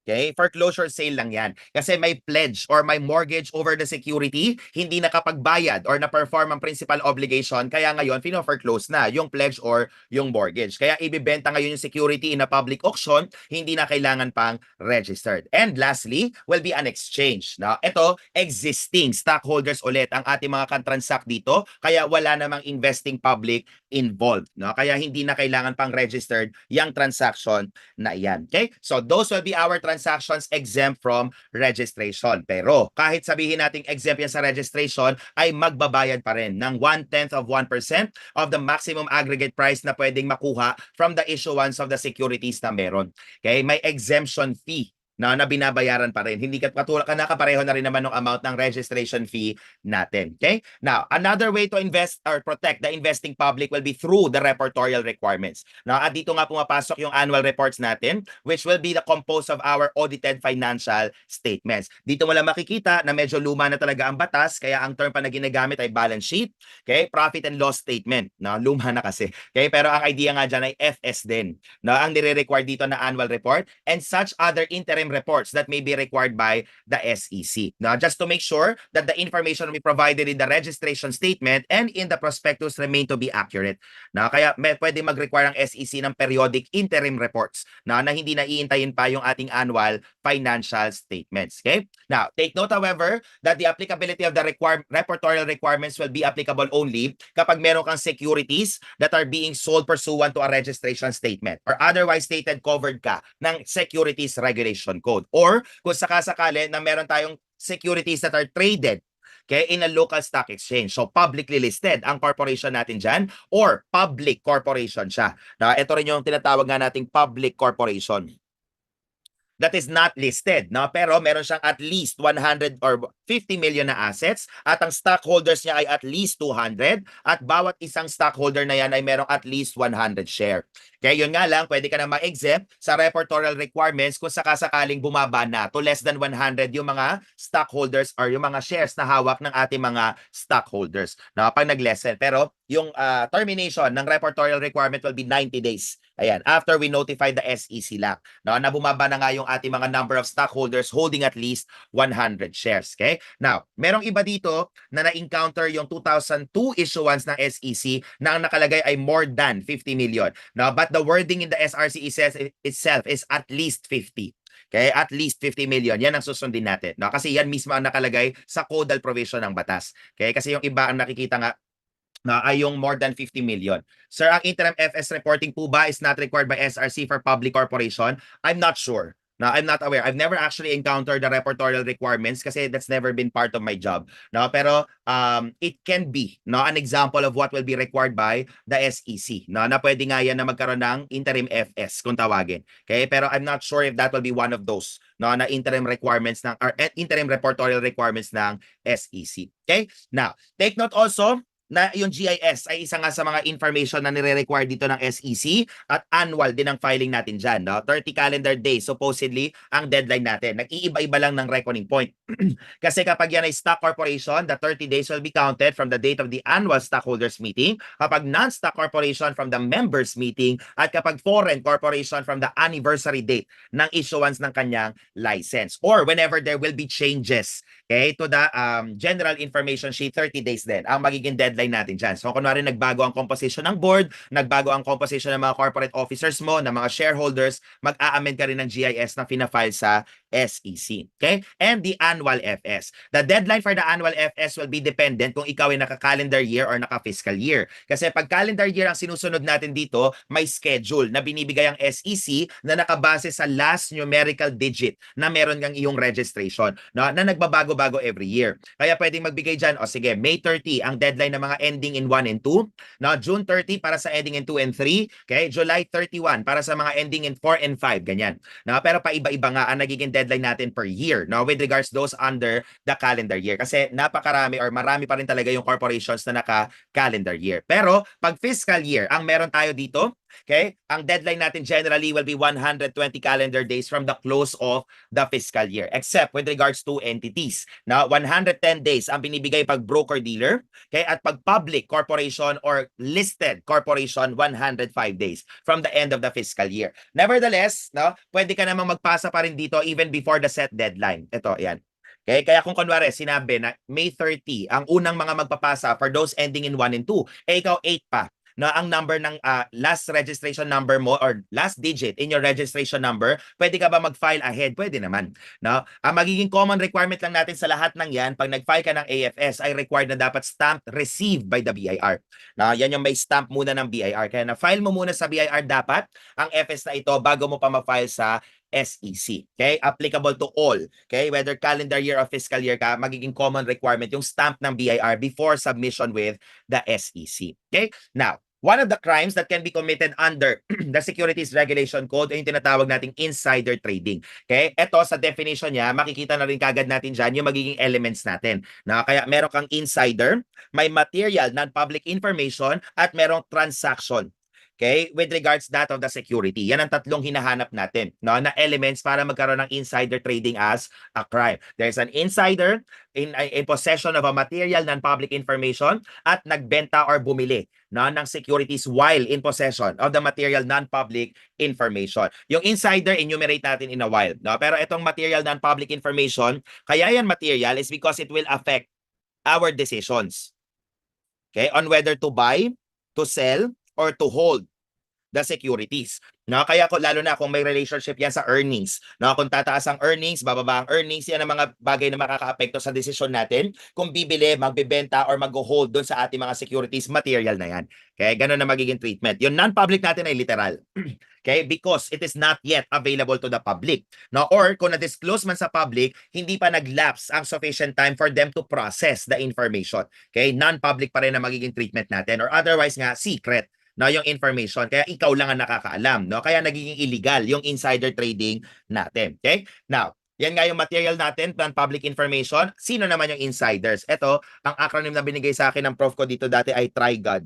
Okay? Foreclosure sale lang yan. Kasi may pledge or may mortgage over the security, hindi nakapagbayad or na-perform ang principal obligation, kaya ngayon, fino-foreclose na yung pledge or yung mortgage. Kaya ibibenta ngayon yung security in a public auction, hindi na kailangan pang registered. And lastly, will be an exchange. Now, ito, existing stockholders ulit ang ating mga kan-transact dito, kaya wala namang investing public involved. No? Kaya hindi na kailangan pang registered yung transaction na yan. Okay? So, those will be our transactions exempt from registration. Pero kahit sabihin nating exempt yan sa registration, ay magbabayad pa rin ng 1/10 of 1% of the maximum aggregate price na pwedeng makuha from the issuance of the securities na meron. Okay? May exemption fee na binabayaran pa rin. Hindi ka katulad ka nakapareho na rin naman ng amount ng registration fee natin. Okay? Now, another way to invest or protect the investing public will be through the reportorial requirements. Now, at dito nga pumapasok yung annual reports natin, which will be the composed of our audited financial statements. Dito mo lang makikita na medyo luma na talaga ang batas, kaya ang term pa na ginagamit ay balance sheet, okay? Profit and loss statement. No, luma na kasi. Okay? Pero ang idea nga dyan ay FS din. No, ang nire-require dito na annual report and such other interim reports that may be required by the SEC. Now, just to make sure that the information we provided in the registration statement and in the prospectus remain to be accurate. Now, kaya pwede mag-require ang SEC ng periodic interim reports na hindi na iintayin pa yung ating annual financial statements. Okay? Now, take note, however, that the applicability of the reportorial requirements will be applicable only kapag meron kang securities that are being sold pursuant to a registration statement or otherwise stated covered ka ng securities regulation Corporation Code. Or kung sakasakali na meron tayong securities that are traded in a local stock exchange. So publicly listed ang corporation natin dyan or public corporation siya. Ito rin yung tinatawag nga nating public corporation that is not listed, no? Pero meron siyang at least 100 or 50 million na assets at ang stockholders niya ay at least 200 at bawat isang stockholder na yan ay merong at least 100 share. Kaya yun nga lang, pwede ka na ma-exempt sa reportorial requirements kung sakasakaling bumaba na to less than 100 yung mga stockholders or yung mga shares na hawak ng ating mga stockholders. No, pag nag-lessen. Pero yung termination ng reportorial requirement will be 90 days. Ayan, after we notify the SEC lang. No, na bumaba na nga yung ating mga number of stockholders holding at least 100 shares. Okay? Now, merong iba dito na na-encounter yung 2002 issuance ng SEC na ang nakalagay ay more than 50 million. No, but the wording in the SRC itself is at least 50. Okay, at least 50 million. Yan ang susundin natin. No? Kasi yan mismo ang nakalagay sa codal provision ng batas. Okay, kasi yung iba ang nakikita nga na ay yung more than 50 million. Sir, ang interim FS reporting po ba is not required by SRC for public corporation? I'm not sure. No, I'm not aware. I've never actually encountered the reportorial requirements kasi that's never been part of my job. No, pero it can be an example of what will be required by the SEC. No, na pwede nga yan na magkaroon ng interim FS kung tawagin. Okay, pero I'm not sure if that will be one of those na interim requirements ng or interim reportorial requirements ng SEC. Okay? Now, take note also na yung GIS ay isa nga sa mga information na nire-require dito ng SEC at annual din ang filing natin dyan. No? 30 calendar days supposedly ang deadline natin. Nag-iiba-iba lang ng reckoning point. Kasi kapag yan ay stock corporation, the 30 days will be counted from the date of the annual stockholders meeting. Kapag non-stock corporation, from the members meeting. At kapag foreign corporation, from the anniversary date ng issuance ng kanyang license. Or whenever there will be changes to the general information sheet, 30 days din ang magiging deadline natin dyan. So kunwari nagbago ang composition ng board, nagbago ang composition ng mga corporate officers mo, ng mga shareholders, mag-a-amend ka rin ng GIS na fina-file sa SEC. Okay? And the annual FS. The deadline for the annual FS will be dependent kung ikaw ay naka-calendar year or naka-fiscal year. Kasi pag calendar year ang sinusunod natin dito, may schedule na binibigay ang SEC na nakabase sa last numerical digit na meron kang iyong registration, no? Na nagbabago-bago every year. Kaya pwedeng magbigay dyan, o sige, May 30 ang deadline ng mga ending in 1 and 2, no? June 30 para sa ending in 2 and 3, okay? July 31 para sa mga ending in 4 and 5, ganyan. No? Pero paiba-iba nga ang nagiging deadline natin per year, no? With regards those under the calendar year. Kasi napakarami or marami pa rin talaga yung corporations na naka-calendar year. Pero pag fiscal year, ang meron tayo dito, okay? Ang deadline natin generally will be 120 calendar days from the close of the fiscal year, except with regards to entities. Now, 110 days ang binibigay pag broker-dealer, okay? At pag public corporation or listed corporation, 105 days from the end of the fiscal year. Nevertheless, no, pwede ka namang magpasa pa rin dito even before the set deadline. Ito, yan. Okay, kaya kung kunwari sinabi na May 30 ang unang mga magpapasa for those ending in 1 and 2, ikaw 8 pa na ang number ng last registration number mo or last digit in your registration number, pwede ka ba mag-file ahead? Pwede naman. No? Ang magiging common requirement lang natin sa lahat ng yan, pag nag-file ka ng AFS, ay required na dapat stamped received by the BIR. No? Yan yung may stamp muna ng BIR. Kaya na-file mo muna sa BIR dapat ang FS na ito bago mo pa ma-file sa SEC. Okay? Applicable to all. Okay? Whether calendar year or fiscal year ka, magiging common requirement yung stamp ng BIR before submission with the SEC. Okay? Now, one of the crimes that can be committed under the Securities Regulation Code ay yung tinatawag nating insider trading. Okay? Ito sa definition niya, makikita na rin kagad natin dyan yung magiging elements natin. Na kaya meron kang insider, may material, non-public information, at merong transaction. Okay? With regards that of the security. Yan ang tatlong hinahanap natin, no, na elements para magkaroon ng insider trading as a crime. There's an insider in possession of a material non-public information at nagbenta or bumili, no, ng securities while in possession of the material non-public information. Yung insider, enumerate natin in a while. No? Pero itong material non-public information, kaya yan material is because it will affect our decisions. Okay? On whether to buy, to sell, or to hold the securities. No, kaya lalo na kung may relationship yan sa earnings. No, kung tataas ang earnings, bababa ang earnings, yan ang mga bagay na makakaapekto sa desisyon natin kung bibili, magbebenta or mag-hold doon sa ating mga securities material na yan. Okay, ganun na magiging treatment. Yung non-public natin ay literal. Okay, because it is not yet available to the public. No, or kung na-disclose man sa public, hindi pa nag-lapse ang sufficient time for them to process the information. Okay, non-public pa rin na magiging treatment natin or otherwise nga secret, no, yung information. Kaya ikaw lang ang nakakaalam, no? Kaya nagiging illegal yung insider trading natin. Okay? Now, yan nga yung material natin, non-public information. Sino naman yung insiders? Ito, ang acronym na binigay sa akin ng prof ko dito dati ay TRIGAD.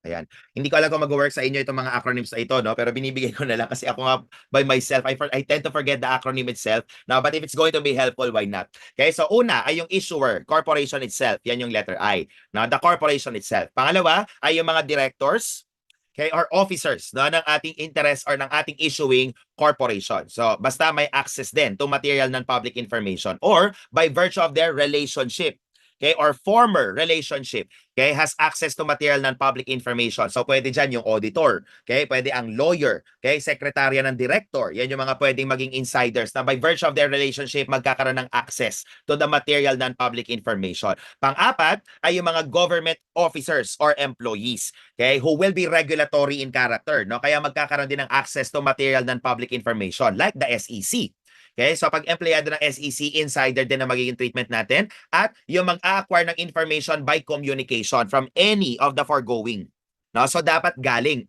Ayan. Hindi ko alam kung mag-work sa inyo itong mga acronyms na ito, no? Pero binibigay ko na lang kasi ako nga by myself, I tend to forget the acronym itself. Now, but if it's going to be helpful, why not? Okay, so una ay yung issuer, corporation itself. Yan yung letter I. Now, the corporation itself. Pangalawa ay yung mga directors, okay, or officers, no, ng ating interest or ng ating issuing corporation. So, basta may access din to material non-public information or by virtue of their relationship, okay, or former relationship, okay, has access to material non-public information. So, pwede dyan yung auditor, okay, pwede ang lawyer, okay, sekretarya ng director. Yan yung mga pwedeng maging insiders na by virtue of their relationship, magkakaroon ng access to the material non-public information. Pang-apat ay yung mga government officers or employees, okay, who will be regulatory in character, no? Kaya magkakaroon din ng access to material non-public information like the SEC. Okay, so pag empleyado ng SEC, insider din ang magiging treatment natin at yung mag-a-acquire ng information by communication from any of the foregoing. No? So dapat galing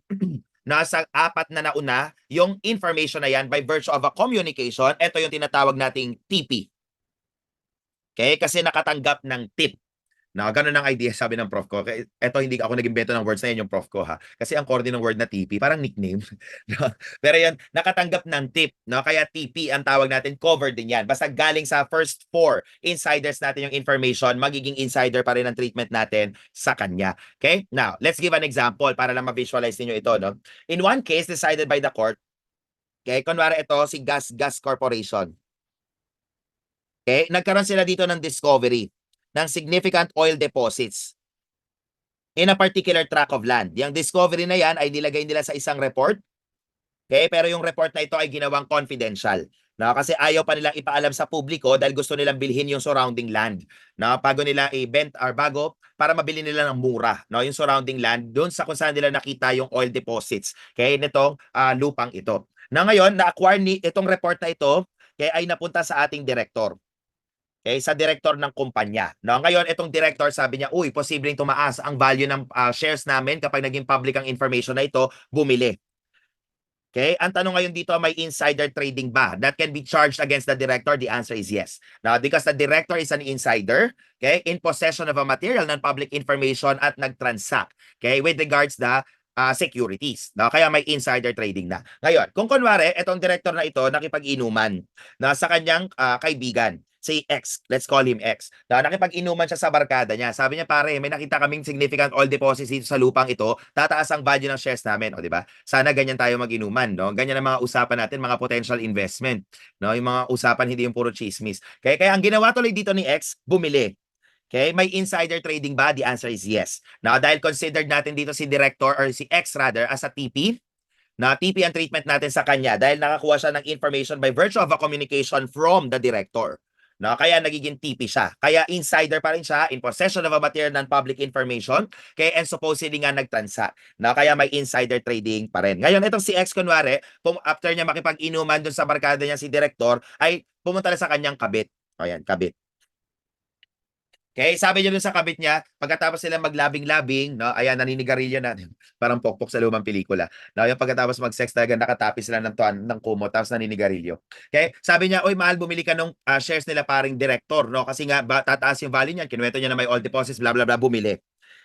nasa apat na nauna yung information na yan by virtue of a communication. Ito yung tinatawag nating TP. Okay, kasi nakatanggap ng tip. No, ganun ang idea, sabi ng prof ko. Eto, hindi ako nag-imbento ng words na yan, yung prof ko ha. Kasi ang corny ng word na TP, parang nickname. No? Pero yan, nakatanggap ng tip. No? Kaya TP ang tawag natin, covered din yan. Basta galing sa first four insiders natin yung information, magiging insider pa rin ang treatment natin sa kanya. Okay? Now, let's give an example para lang ma-visualize niyo ito. No? In one case, decided by the court, okay, kunwari ito, si Gas Corporation. Okay? Nagkaroon sila dito ng discovery ng significant oil deposits in a particular tract of land. Yung discovery na yan ay nilagay nila sa isang report. Okay? Pero yung report na ito ay ginawang confidential. No? Kasi ayaw pa nilang ipaalam sa publiko dahil gusto nilang bilhin yung surrounding land. No? Bago nila i-bent or bago para mabili nila ng mura, no? Yung surrounding land doon sa kung saan nila nakita yung oil deposits. Okay? Nitong lupang ito. Na ngayon, na-acquire itong report na ito, okay, ay napunta sa ating director. Okay, sa director ng kumpanya. No, ngayon itong director sabi niya, "Uy, posibleng tumaas ang value ng shares namin kapag naging public ang information na ito, bumili." Okay, ang tanong ngayon dito, may insider trading ba that can be charged against the director? The answer is yes. Now, because the director is an insider, okay, in possession of a material non-public information at nag-transact, okay, with regards the securities. No? Kaya may insider trading na. Ngayon, kung kunwari, itong director na ito nakipag-inuman na sa kanyang kaibigan, si X, let's call him X. Na nakipag-inuman siya sa barkada niya. Sabi niya, pare, may nakita kaming significant oil deposits dito sa lupang ito, tataas ang value ng shares namin, o di ba? Sana ganyan tayo mag-inuman, no? Ganyan ang mga usapan natin, mga potential investment, no? Yung mga usapan hindi yung puro chismis. Kaya ang ginawa tuloy dito ni X, bumili. Okay, may insider trading ba? The answer is yes. Now, dahil considered natin dito si director or si X rather as a TP, na TP ang treatment natin sa kanya dahil nakakuha siya ng information by virtue of a communication from the director. No, kaya nagiging TP siya. Kaya insider pa rin siya in possession of a material non-public information, kaya and supposedly nga nagtransact. No, kaya may insider trading pa rin. Ngayon, itong si X kunwari, after niya makipag-inuman dun sa barkada niya si director, ay pumunta na sa kanyang kabit. O yan, kabit. Okay, sabi niya dun sa kabit niya, pagkatapos sila maglabing-labing, no, ayan, naninigarilyo na, parang pokpok sa lumang pelikula. No, yung pagkatapos mag-sex talaga, nakatapis sila ng kumot, tapos naninigarilyo. Okay, sabi niya, oy, mahal, bumili ka nung shares nila paring director, no, kasi nga, tataas yung value niya, kinuwento niya na may all deposits, blah, blah, blah, bumili.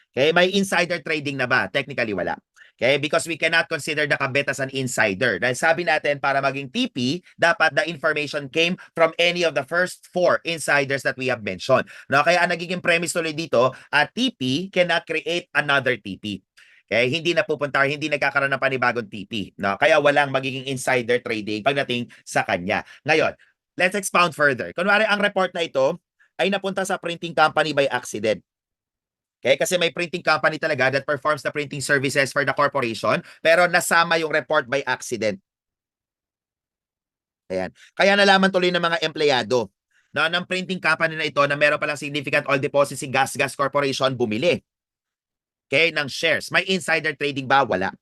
Okay, may insider trading na ba? Technically, wala. Okay, because we cannot consider the kabit as an insider. Dahil sabi natin, para maging TP, dapat the information came from any of the first four insiders that we have mentioned. No, kaya ang nagiging premise tuloy dito, TP cannot create another TP. Okay, hindi napupunta, hindi nagkakaroon ng panibagong TP. No, kaya walang magiging insider trading pagdating sa kanya. Ngayon, let's expound further. Kunwari, ang report na ito ay napunta sa printing company by accident. Okay? Kasi may printing company talaga that performs the printing services for the corporation, pero nasama yung report by accident. Ayan. Kaya nalaman tuloy ng mga empleyado na ng printing company na ito na meron palang significant all deposit si Gas Corporation bumili. Okay, ng shares. May insider trading ba? Wala.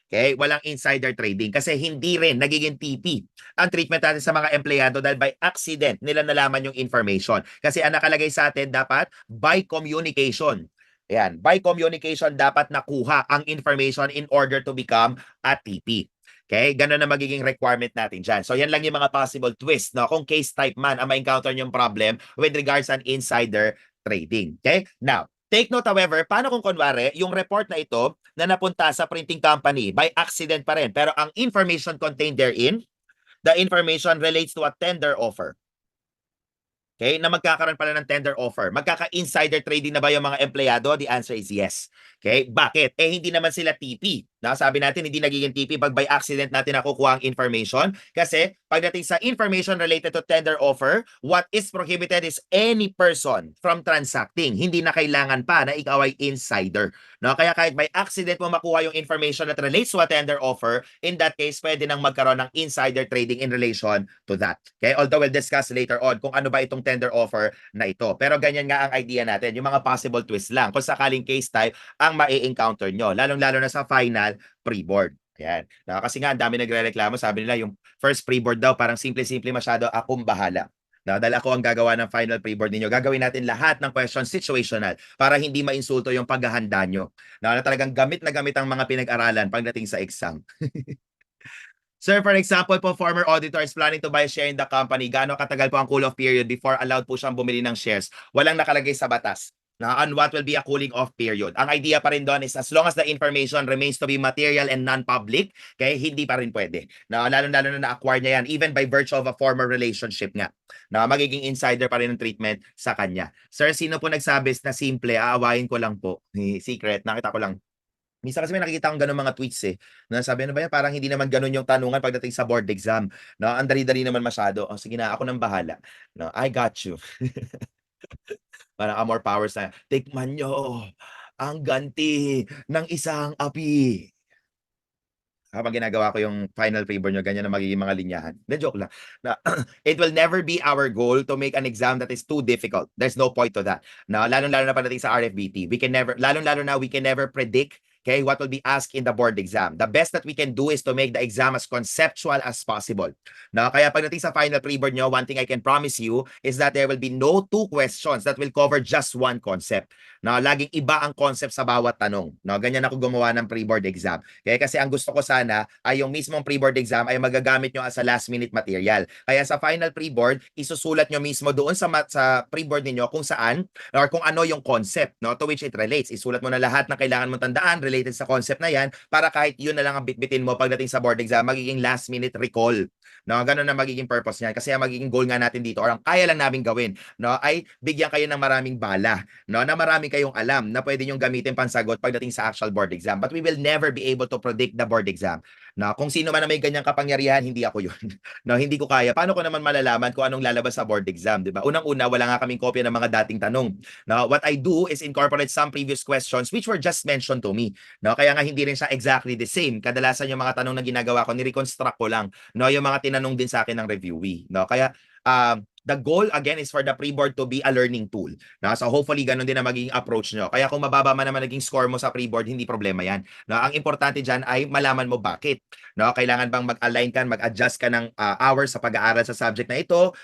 Okay, walang insider trading kasi hindi rin nagiging TP ang treatment natin sa mga empleyado dahil by accident nila nalaman yung information. Kasi ang nakalagay sa atin dapat by communication. Ayan, by communication dapat nakuha ang information in order to become a TP. Okay, ganun na magiging requirement natin dyan. So yan lang yung mga possible twist, no? Kung case type man ang ma-encounter yung problem with regards on insider trading. Okay, now, take note however, paano kung kunwari, yung report na ito na napunta sa printing company by accident pa rin, pero ang information contained therein, the information relates to a tender offer. Okay, na magkakaroon pala ng tender offer. Magkaka-insider trading na ba yung mga empleyado? The answer is yes. Okay, bakit? Eh hindi naman sila TP. Sabi natin hindi nagiging TP pag by accident natin nakukuha ang information kasi pagdating sa information related to tender offer, what is prohibited is any person from transacting. Hindi na kailangan pa na ikaw ay insider. No? Kaya kahit by accident mo makuha yung information that relates to a tender offer, in that case, pwede nang magkaroon ng insider trading in relation to that. Okay? Although we'll discuss later on kung ano ba itong tender offer na ito. Pero ganyan nga ang idea natin, yung mga possible twist lang. Kung sakaling case type ang ma-encounter nyo, lalong-lalo na sa final pre-board. Ayan. Kasi nga, ang dami nagre-reklamo. Sabi nila, yung first pre-board daw, parang simple-simple masyado, akong bahala. Dahil ako ang gagawa ng final pre-board ninyo, gagawin natin lahat ng questions situational para hindi mainsulto yung paghahanda nyo. Na talagang gamit na gamit ang mga pinag-aralan pagdating sa exam. Sir, for example po, former auditor is planning to buy a share in the company. Gaano katagal po ang cool-off period before allowed po siyang bumili ng shares? Walang nakalagay sa batas on what will be a cooling off period. Ang idea pa rin doon is as long as the information remains to be material and non-public, okay, hindi pa rin pwede. Lalo-lalo na na-acquire niya yan, even by virtue of a former relationship nga. Magiging insider pa rin ang treatment sa kanya. Sir, sino po nagsabi na simple? Aawain ko lang po. Secret, nakita ko lang. Minsan kasi may nakikita akong gano'ng mga tweets na sabi, ano ba yan, parang hindi naman gano'n yung tanungan pagdating sa board exam. Ang dali-dali naman masyado. Sige na, ako nang bahala. I got you. Parang more powers na, tikman nyo ang ganti ng isang api. Habang ginagawa ko yung final favor nyo, ganyan na magiging mga linyahan. De joke lang. It will never be our goal to make an exam that is too difficult. There's no point to that. Lalong-lalo na pagdating sa RFBT. Lalong-lalo na we can never predict what will be asked in the board exam. The best that we can do is to make the exam as conceptual as possible. Kaya pagdating sa final pre-board nyo, one thing I can promise you is that there will be no two questions that will cover just one concept. Laging iba ang concept sa bawat tanong. Ganyan ako gumawa ng pre-board exam. Kasi ang gusto ko sana ay yung mismong pre-board exam ay magagamit nyo as a last minute material. Kaya sa final pre-board, isusulat nyo mismo doon sa pre-board ninyo kung saan or kung ano yung concept to which it relates. Isulat mo na lahat ng kailangan mong tandaan related sa concept na yan para kahit yun na lang ang bitbitin mo pagdating sa board exam, magiging last minute recall. Ganun na magiging purpose niyan. Kasi ang magiging goal nga natin dito or ang kaya lang namin gawin ay bigyan kayo ng maraming bala. Na marami kayong alam na pwede nyong gamitin pansagot pagdating sa actual board exam. But we will never be able to predict the board exam. Kung sino man na may ganyang kapangyarihan, hindi ako yun. Hindi ko kaya. Paano ko naman malalaman kung anong lalabas sa board exam? Diba? Unang-una, wala nga kaming kopya ng mga dating tanong. What I do is incorporate some previous questions which were just mentioned to me. Kaya nga hindi rin siya exactly the same. Kadalasan yung mga tanong na ginagawa ko, ni-reconstruct ko lang. Yung mga tinanong din sa akin ng reviewee. Kaya the goal again is for the pre-board to be a learning tool. So hopefully ganun din ang magiging approach nyo. Kaya kung mababa man naman naging score mo sa pre-board, hindi problema yan. Ang importante dyan ay malaman mo bakit. Kailangan bang mag-align ka, mag-adjust ka ng hours sa pag-aaral sa subject na ito?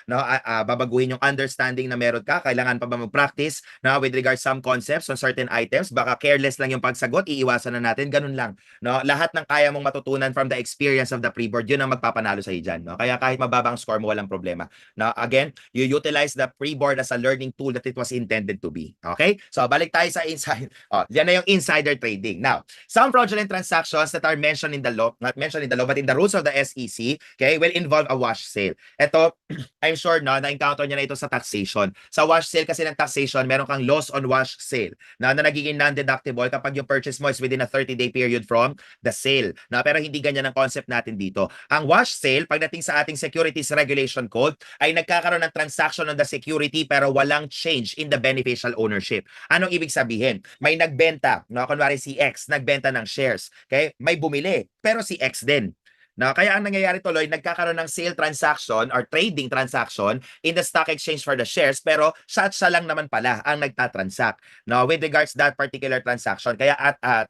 Babaguhin yung understanding na meron ka? Kailangan pa ba mag-practice with regards some concepts on certain items? Baka careless lang yung pagsagot, iiwasan na natin. Ganun lang. Lahat ng kaya mong matutunan from the experience of the pre-board, yun ang magpapanalo sa iyo dyan. Kaya kahit mababang score mo, walang problema. Again, you utilize the pre-board as a learning tool that it was intended to be. Okay? So, balik tayo sa inside. Yan na yung insider trading. Now, some fraudulent transactions that are mentioned in the law, not mentioned in the law, but in the rules of the SEC, okay, will involve a wash sale. Ito, I'm sure na-encounter niya na ito sa taxation. Sa wash sale kasi ng taxation, meron kang loss on wash sale na nagiging non-deductible kapag yung purchase mo is within a 30-day period from the sale. Pero hindi ganyan ang concept natin dito. Ang wash sale, pagdating sa ating Securities Regulation Code, ay nagkakaroon nagkaroon ng transaction on the security pero walang change in the beneficial ownership. Anong ibig sabihin? May nagbenta, no? Kunwari si X, nagbenta ng shares. Okay? May bumili, pero si X din. No, kaya ang nangyayari tuloy, nagkakaroon ng sale transaction or trading transaction in the stock exchange for the shares, pero siya lang naman pala ang nagtatransact, no, with regards that particular transaction. Kaya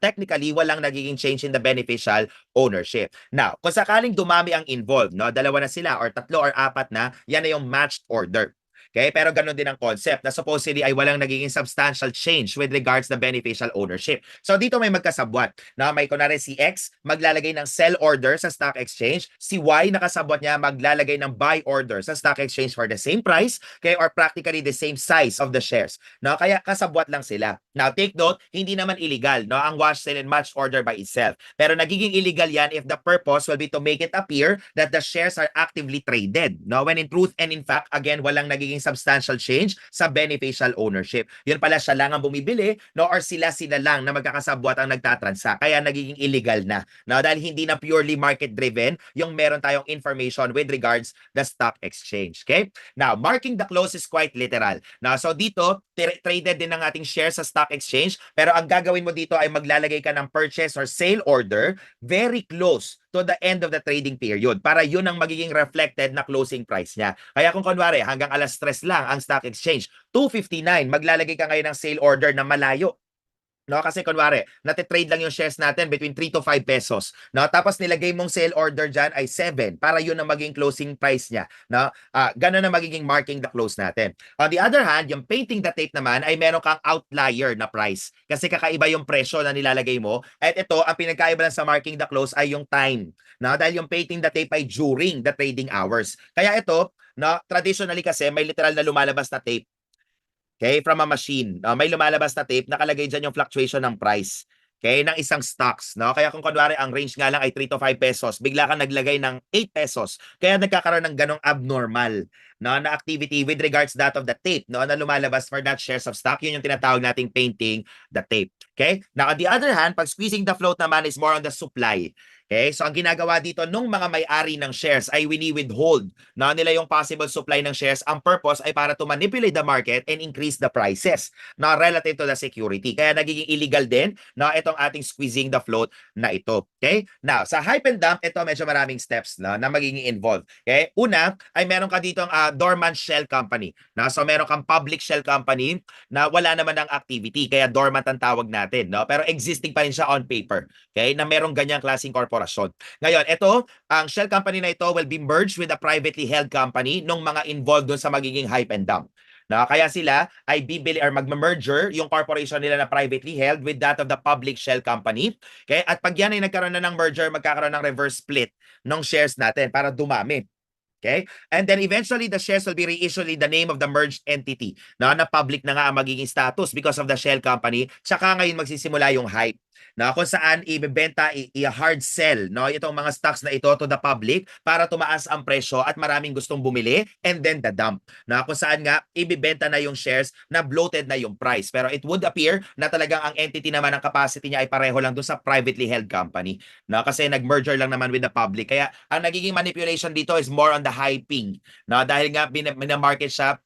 technically, walang nagiging change in the beneficial ownership. Now, kung sakaling dumami ang involved, no, dalawa na sila or tatlo or apat na, yan na yung matched order. Okay? Pero ganun din ang concept na supposedly ay walang nagiging substantial change with regards to beneficial ownership. So dito may magkasabwat. Na may kunwari si X maglalagay ng sell order sa stock exchange, si Y nakasabwat niya maglalagay ng buy order sa stock exchange for the same price, okay, or practically the same size of the shares. No, kaya kasabwat lang sila. Now take note, hindi naman illegal, no, ang wash sale and match order by itself. Pero nagiging illegal yan if the purpose will be to make it appear that the shares are actively traded, no, when in truth and in fact again walang nagiging substantial change sa beneficial ownership. Yun pala siya lang ang bumibili, no, or sila lang na magkakasabwat ang nagtatransact. Kaya nagiging illegal na. No, dahil hindi na purely market driven yung meron tayong information with regards the stock exchange. Okay? Now, marking the close is quite literal. Now, so dito, traded din ng ating shares sa stock exchange, pero ang gagawin mo dito ay maglalagay ka ng purchase or sale order very close to the end of the trading period para yun ang magiging reflected na closing price niya. Kaya kung kunwari hanggang alas 3 lang ang stock exchange, 2:59, maglalagay ka ngayon ng sale order na malayo. No, kasi kunwari, natitrade lang yung shares natin between 3 to 5 pesos. No, tapos nilagay mong sale order diyan ay 7 para yun ang maging closing price niya. No, ganun ang magiging marking the close natin. On the other hand, yung painting the tape naman ay meron kang outlier na price. Kasi kakaiba yung presyo na nilalagay mo. At ito, ang pinagkaiba lang sa marking the close ay yung time. No, dahil yung painting the tape ay during the trading hours. Kaya ito, no, traditionally kasi may literal na lumalabas na tape. Okay, from a machine. May lumalabas na tape, nakalagay dyan yung fluctuation ng price. Okay, ng isang stocks. No? Kaya kung kunwari ang range nga lang ay 3 to 5 pesos, bigla kang naglagay ng 8 pesos. Kaya nagkakaroon ng ganong abnormal, no, na activity with regards that of the tape, no, na lumalabas for that shares of stock. Yun yung tinatawag nating painting the tape. Okay? Now, on the other hand, pag squeezing the float naman is more on the supply. Okay? So, ang ginagawa dito nung mga may-ari ng shares ay wini-withhold na nila yung possible supply ng shares. Ang purpose ay para to manipulate the market and increase the prices na relative to the security. Kaya nagiging illegal din na itong ating squeezing the float na ito. Okay? Now, sa hype and dump, ito medyo maraming steps na magiging involved. Okay? Una, ay meron ka dito ang dormant shell company. Na? So, meron kang public shell company na wala naman ng activity. Kaya dormant ang tawag natin. No? Pero existing pa rin siya on paper. Okay? Na merong ganyang klaseng corporation. Ngayon, ito, ang shell company na ito will be merged with a privately held company nung mga involved doon sa magiging hype and dump. No, kaya sila ay bibili or magme-merger yung corporation nila na privately held with that of the public shell company. Okay? At pag yan ay nagkaroon na ng merger, magkakaroon ng reverse split ng shares natin para dumami. Okay? And then eventually, the shares will be reissued in the name of the merged entity. Na public na nga ang magiging status because of the shell company. Tsaka ngayon magsisimula yung hype. Na kung saan ibebenta, i-hard sell, no, itong mga stocks na ito to the public para tumaas ang presyo at maraming gustong bumili, and then the dump. Na kung saan nga ibebenta na yung shares na bloated na yung price. Pero it would appear na talagang ang entity naman ng capacity niya ay pareho lang doon sa privately held company. No, kasi nag-merger lang naman with the public. Kaya ang nagiging manipulation dito is more on the hyping. No, dahil nga binamarket siya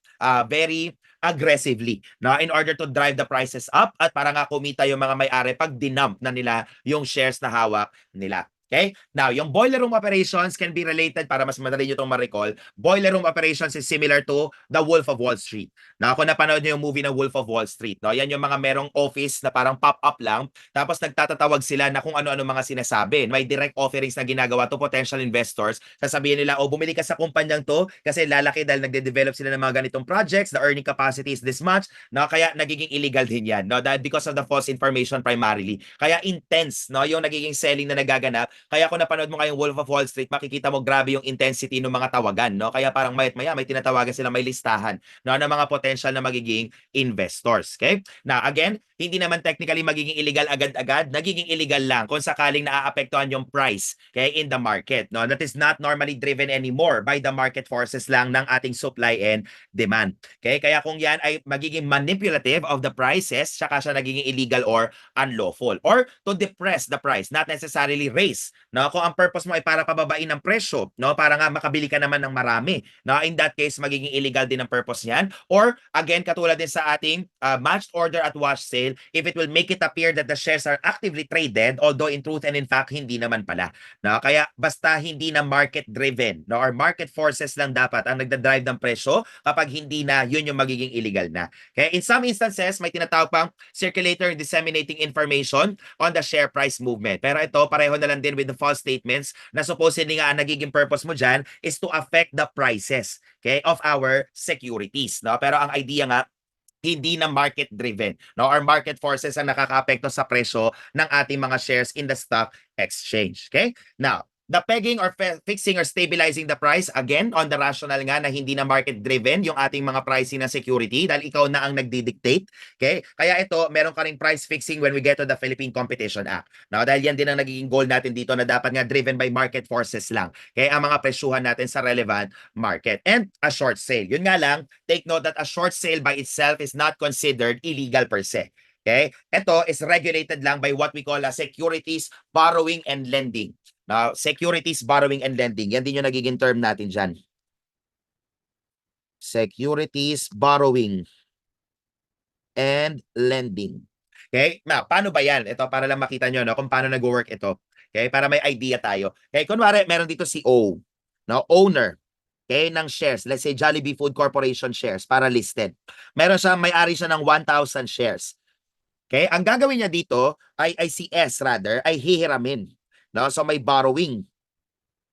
very aggressively, no, in order to drive the prices up at para nga kumita yung mga may-ari pag dinump na nila yung shares na hawak nila. Okay? Now, yung boiler room operations can be related para mas madali nyo itong ma-recall. Boiler room operations is similar to The Wolf of Wall Street. Na kung napanood nyo yung movie na Wolf of Wall Street, no? Yan yung mga merong office na parang pop-up lang, tapos nagtatatawag sila na kung ano-ano mga sinasabi. May direct offerings na ginagawa to potential investors. Sasabihin nila, oh, bumili ka sa kumpanyang to kasi lalaki dahil nagde-develop sila ng mga ganitong projects, the earning capacity is this much, no? Kaya nagiging illegal din yan, no? Dahil because of the false information primarily. Kaya intense, no, yung nagiging selling na nagaganap. Kaya kung napanood mo kayong Wolf of Wall Street, makikita mo grabe yung intensity ng mga tawagan, no? Kaya parang mayat-maya may tinatawagan sila, may listahan, no, ng mga potential na magiging investors. Okay? Now, again, hindi naman technically magiging illegal agad-agad, nagiging illegal lang kung sakaling naaapektuhan yung price, okay, in the market, no? That is not normally driven anymore by the market forces lang ng ating supply and demand. Okay? Kaya kung yan ay magiging manipulative of the prices, saka siya nagiging illegal or unlawful, or to depress the price, not necessarily raise securities, no? Kung ang purpose mo ay para pababain ng presyo, no? Para nga makabili ka naman ng marami, no? In that case, magiging illegal din ang purpose niyan. Or again, katulad din sa ating matched order at wash sale, if it will make it appear that the shares are actively traded, although in truth and in fact hindi naman pala, no? Kaya basta hindi na market driven, no? Or market forces lang dapat ang nagda-drive ng presyo. Kapag hindi na, yun yung magiging illegal na. Okay? In some instances, may tinatawag pang circulator disseminating information on the share price movement. Pero ito, pareho na lang din with the false statements na supposedly nga ang nagiging purpose mo dyan is to affect the prices, okay, of our securities. No? Pero ang idea nga, hindi na market driven, no, or market forces ang nakakaapekto sa presyo ng ating mga shares in the stock exchange. Okay, now the pegging or fixing or stabilizing the price, again, on the rational nga na hindi na market-driven yung ating mga pricing na security dahil ikaw na ang nagdi-dictate. Okay? Kaya ito, meron ka ring price fixing when we get to the Philippine Competition Act. Now, dahil yan din ang nagiging goal natin dito na dapat nga driven by market forces lang. Okay? Ang mga presyuhan natin sa relevant market. And a short sale. Yun nga lang, take note that a short sale by itself is not considered illegal per se. Okay? Ito is regulated lang by what we call a securities borrowing and lending. Now, securities borrowing and lending. Yan din yung nagiging term natin dyan. Securities borrowing and lending. Okay? Now, paano ba yan? Ito, para lang makita nyo no, kung paano nag-work ito. Okay? Para may idea tayo. Okay? Kunwari, meron dito si O. No? Owner. Okay? Ng shares. Let's say Jollibee Food Corporation shares para listed. Meron siya, may-ari siya ng 1,000 shares. Okay? Ang gagawin niya dito ay si S rather, ay hihiramin. No? So may borrowing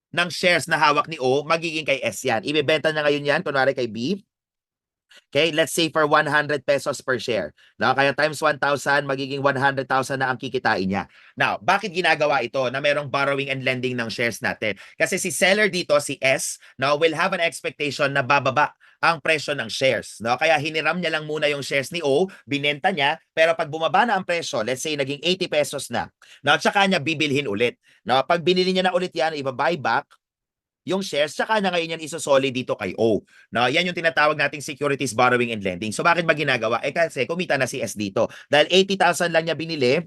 ng shares na hawak ni O, magiging kay S yan. Ibebenta niya ngayon yan, kunwari kay B. Okay, let's say for 100 pesos per share. No? Kaya times 1,000, magiging 100,000 na ang kikitain niya. Now, bakit ginagawa ito na merong borrowing and lending ng shares natin? Kasi si seller dito, si S, no, will have an expectation na bababa ang presyo ng shares. No? Kaya hiniram niya lang muna yung shares ni O, binenta niya, pero pag bumaba na ang presyo, let's say naging 80 pesos na, no, tsaka niya bibilhin ulit. No? Pag binili niya na ulit yan, iba-buy back, yung shares, tsaka na ngayon yan isosolid dito kay O. No, yan yung tinatawag nating securities borrowing and lending. So bakit ba ginagawa? Kasi kumita na si S dito. Dahil 80,000 lang niya binili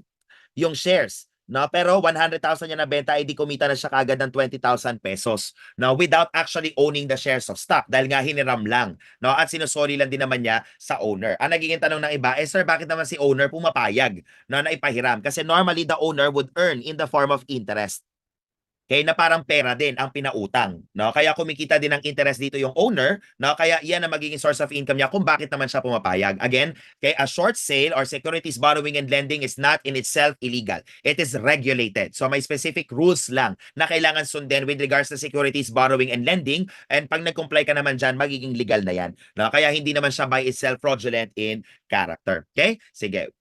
yung shares. No, pero 100,000 niya na benta, di kumita na siya kagad ng 20,000 pesos. No, without actually owning the shares of stock dahil nga hiniram lang. No, at sinusoli lang din naman niya sa owner. Ang nagiging tanong ng iba, sir, bakit naman si owner pumapayag na ipahiram? Kasi normally the owner would earn in the form of interest. Okay, na parang pera din ang pinautang, no? Kaya kumikita din ng interest dito yung owner, no? Kaya iyan ang magiging source of income niya kung bakit naman siya pumapayag. Again, okay, a short sale or securities borrowing and lending is not in itself illegal. It is regulated. So may specific rules lang na kailangan sundin with regards to securities borrowing and lending, and pag nag-comply ka naman dyan, magiging legal na yan. No? Kaya hindi naman siya by itself fraudulent in character. Okay? Sige.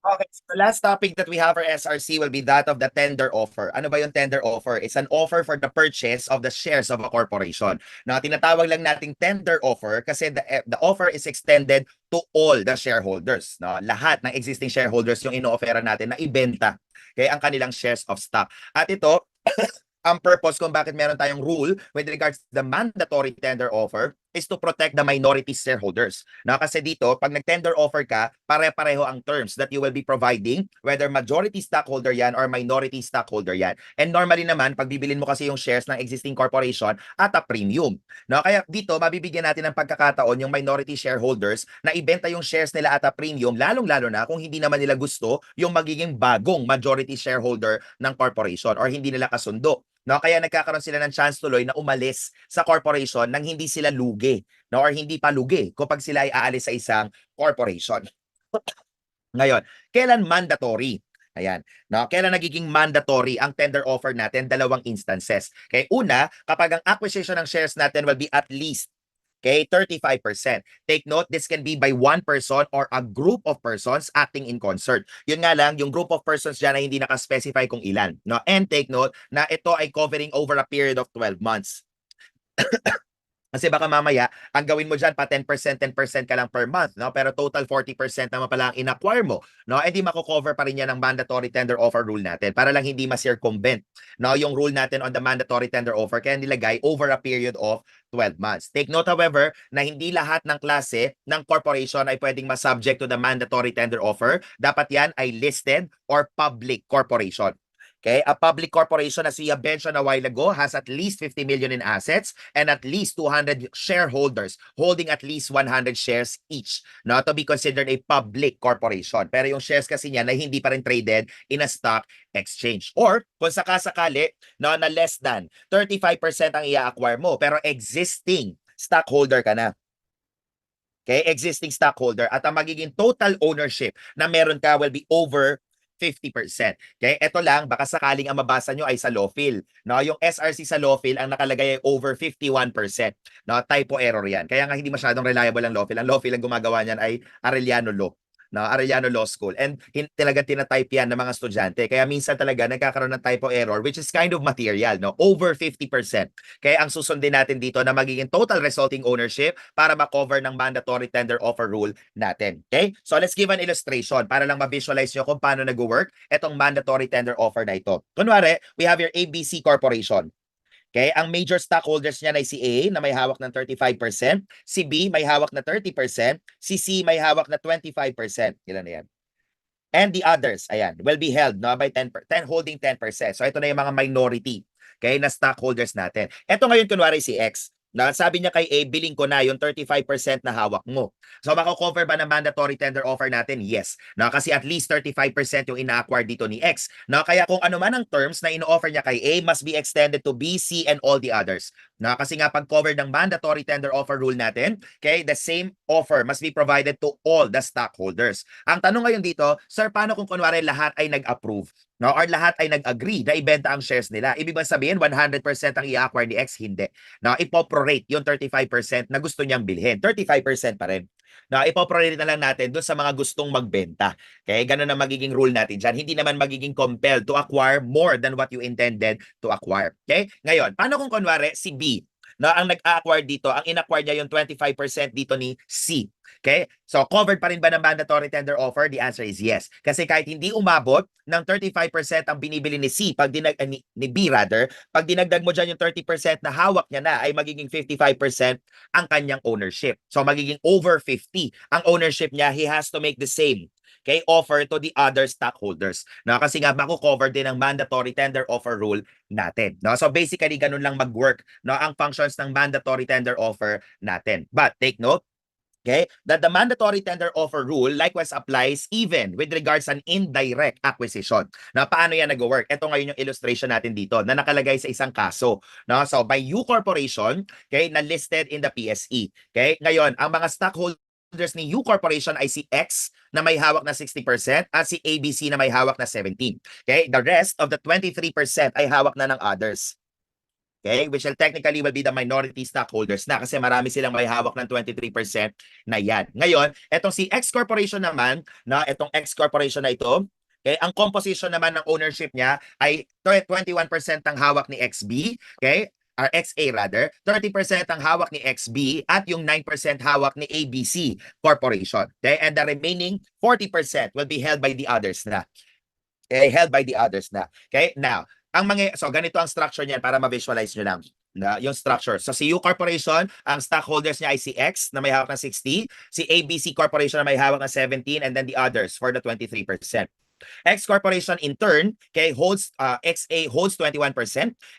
Okay, so the last topic that we have for SRC will be that of the tender offer. Ano ba yung tender offer? It's an offer for the purchase of the shares of a corporation. Now, tinatawag lang nating tender offer kasi the offer is extended to all the shareholders. No? Lahat ng existing shareholders yung ino-offera natin na ibenta, okay, ang kanilang shares of stock. At ito, ang purpose kung bakit meron tayong rule with regards to the mandatory tender offer is to protect the minority shareholders. Na kasi dito, pag nag-tender offer ka, pare-pareho ang terms that you will be providing, whether majority stockholder yan or minority stockholder yan. And normally naman, pag bibilin mo kasi yung shares ng existing corporation at a premium. No? Kaya dito, mabibigyan natin ng pagkakataon yung minority shareholders na ibenta yung shares nila at a premium, lalong-lalo na kung hindi naman nila gusto yung magiging bagong majority shareholder ng corporation or hindi nila kasundo. No, kaya nagkakaroon sila ng chance tuloy na umalis sa corporation nang hindi sila lugi, no, or hindi pa lugi kapag sila ay aalis sa isang corporation. Ngayon, kailan mandatory? Ayan. No, kailan nagiging mandatory ang tender offer natin? Dalawang instances. Okay, una, kapag ang acquisition ng shares natin will be at least, okay, 35%. Take note, this can be by one person or a group of persons acting in concert. Yun nga lang, yung group of persons dyan ay hindi nakaspecify kung ilan. No? And take note na ito ay covering over a period of 12 months. Kasi baka mamaya, ang gawin mo dyan pa 10%, 10% ka lang per month, no? Pero total 40% naman pala ang in-acquire mo, no? Eh di mako-cover pa rin yan ng mandatory tender offer rule natin para lang hindi ma-circumvent, no? Yung rule natin on the mandatory tender offer kaya nilagay over a period of 12 months. Take note, however, na hindi lahat ng klase ng corporation ay pwedeng ma-subject to the mandatory tender offer. Dapat yan ay listed or public corporation. Okay, a public corporation, as we have mentioned a while ago, has at least 50 million in assets and at least 200 shareholders holding at least 100 shares each, not to be considered a public corporation. Pero yung shares kasi niya na hindi pa rin traded in a stock exchange. Or kung sakasakali no, na less than 35% ang i-acquire mo pero existing stockholder ka na. Okay, existing stockholder at ang magiging total ownership na meron ka will be over 50%. Okay? Ito lang, baka sakaling ang mabasa nyo ay sa Lawfil. No? Yung SRC sa Lawfil, ang nakalagay ay over 51%. No? Typo error yan. Kaya nga hindi masyadong reliable ang Lawfil. Ang Lawfil ang gumagawa niyan ay Arellano Law. No, Arellano Law School. And talagang tinatype yan ng mga estudyante. Kaya minsan talaga nagkakaroon ng typo error which is kind of material. No? Over 50%. Kaya ang susundin natin dito na magiging total resulting ownership para ma-cover ng mandatory tender offer rule natin. Okay? So let's give an illustration para lang ma-visualize nyo kung paano nag-work itong mandatory tender offer na ito. Kunwari, we have your ABC Corporation. Okay, ang major stockholders niya ay si A na may hawak ng 35%, si B may hawak na 30%, si C may hawak na 25%. Ilan na yan? And the others, ayan, will be held no, by 10 holding 10%. So ito na yung mga minority, okay, na stockholders natin. Ito ngayon kunwari si X. Na sabi niya kay A, biling ko na yung 35% na hawak mo. So mako-cover ba ng mandatory tender offer natin? Yes. No, kasi at least 35% yung ina-acquire dito ni X. No, kaya kung ano man ang terms na ino-offer niya kay A must be extended to B, C, and all the others. No, kasi nga pag-cover ng mandatory tender offer rule natin, okay, the same offer must be provided to all the stockholders. Ang tanong ngayon dito, sir, paano kung kunwari lahat ay nag-approve? No, or lahat ay nag-agree na ibenta ang shares nila? Ibig ba sabihin 100% ang i-acquire ni X? Hindi. No, ipoprorate yung 35% na gusto niyang bilhin. 35% pa rin. No, ipoprorate na lang natin doon sa mga gustong magbenta. Okay, ganun ang magiging rule natin dyan. Hindi naman magiging compelled to acquire more than what you intended to acquire. Okay? Ngayon, paano kung kunwari si B, no, ang nag-acquire dito, ang in-acquire niya yung 25% dito ni C. Okay? So, covered pa rin ba ng mandatory tender offer? The answer is yes. Kasi kahit hindi umabot ng 35% ang binibili ni C, ni B rather, pag dinagdag mo dyan yung 30% na hawak niya na, ay magiging 55% ang kanyang ownership. So, magiging over 50 ang ownership niya. He has to make the same offer to the other stockholders. No, kasi nga mako-cover din ang mandatory tender offer rule natin. No? So basically ganun lang mag-work no ang functions ng mandatory tender offer natin. But take note, okay, that the mandatory tender offer rule likewise applies even with regards an indirect acquisition. Na paano yan nag-work? Ito ngayon yung illustration natin dito na nakalagay sa isang kaso. No? So by U Corporation, okay, na listed in the PSE. Okay? Ngayon, ang mga stockholders ni U Corporation ay si X na may hawak na 60% at si ABC na may hawak na 17%. Okay? The rest of the 23% ay hawak na ng others. Okay, which will technically will be the minority stockholders na kasi marami silang may hawak ng 23% na yan. Ngayon, etong si X Corporation naman, na etong X Corporation na ito, okay, ang composition naman ng ownership niya ay 21% ang hawak ni XB, okay? Or XA rather, 30% ang hawak ni XB at yung 9% hawak ni ABC Corporation. Okay? And the remaining 40% will be held by the others na. Okay? Held by the others na. Okay? Now, so ganito ang structure niyan para ma-visualize nyo lang. Yung structure. So si U Corporation, ang stockholders niya ay si X na may hawak ng 60, si ABC Corporation na may hawak ng 17, and then the others for the 23%. X Corporation in turn, okay, holds XA holds 21%,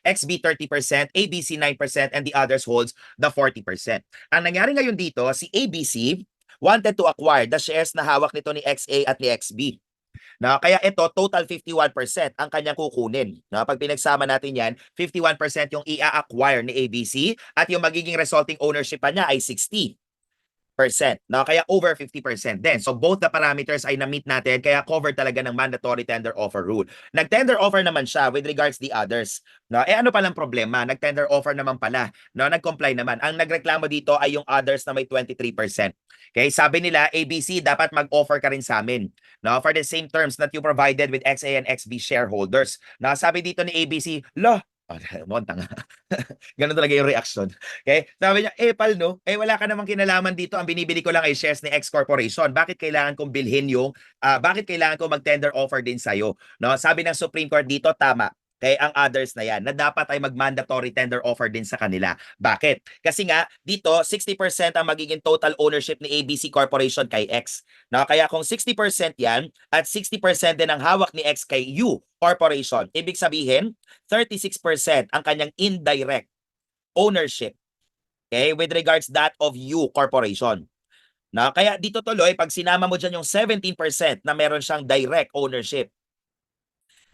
XB 30%, ABC 9%, and the others holds the 40%. Ang nangyari ngayon dito, si ABC wanted to acquire the shares na hawak nito ni XA at ni XB. No, kaya ito total 51% ang kanyang kukunin. No, pag pinagsama natin 'yan, 51% yung i-acquire ni ABC at yung magiging resulting ownership pa niya ay 60%. No? Kaya over 50% din. So both the parameters ay na-meet natin kaya covered talaga ng mandatory tender offer rule. Nag-tender offer naman siya with regards the others. No? Ano palang problema? Nag-tender offer naman pala. No? Nag-comply naman. Ang nagreklamo dito ay yung others na may 23%. Okay? Sabi nila, ABC, dapat mag-offer ka rin sa amin. No? For the same terms that you provided with XA and XB shareholders. No? Sabi dito ni ABC, Monta nga. Ganun talaga yung reaction. Okay? Sabi niya, pal, no? Wala ka namang kinalaman dito. Ang binibili ko lang ay shares ni X Corporation. Bakit kailangan kong bilhin bakit kailangan ko mag-tender offer din sa'yo? No? Sabi ng Supreme Court dito, tama. Kaya ang others na yan, na dapat ay mag-mandatory tender offer din sa kanila. Bakit? Kasi nga, dito, 60% ang magiging total ownership ni ABC Corporation kay X. No? Kaya kung 60% yan, at 60% din ang hawak ni X kay U Corporation, ibig sabihin, 36% ang kanyang indirect ownership, okay, with regards that of U Corporation. Na kaya dito tuloy, pag sinama mo dyan yung 17% na meron siyang direct ownership,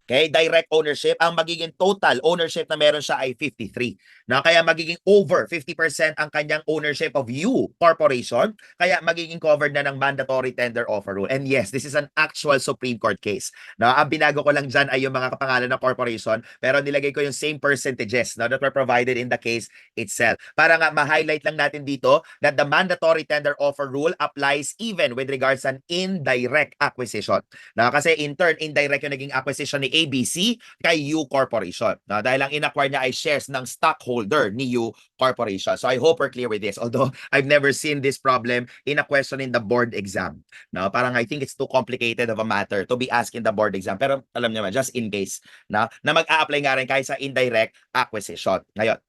okay, direct ownership, ang magiging total ownership na meron siya ay 53. Na kaya magiging over 50% ang kanyang ownership of U Corporation, kaya magiging covered na ng mandatory tender offer rule. And yes, this is an actual Supreme Court case. Na ang binago ko lang dyan ay yung mga kapangalan ng corporation, pero nilagay ko yung same percentages that were provided in the case itself. Para nga ma-highlight lang natin dito that the mandatory tender offer rule applies even with regards an indirect acquisition. Na kasi in turn, indirect yung naging acquisition ni ABC kay U Corporation. Na dahil ang in-acquire niya ay shares ng stockholder ni U Corporation. So I hope we're clear with this. Although I've never seen this problem in a question in the board exam. No, parang I think it's too complicated of a matter to be asked in the board exam. Pero alam niyo man, just in case na mag-a-apply nga rin kahit sa indirect acquisition. Ngayon,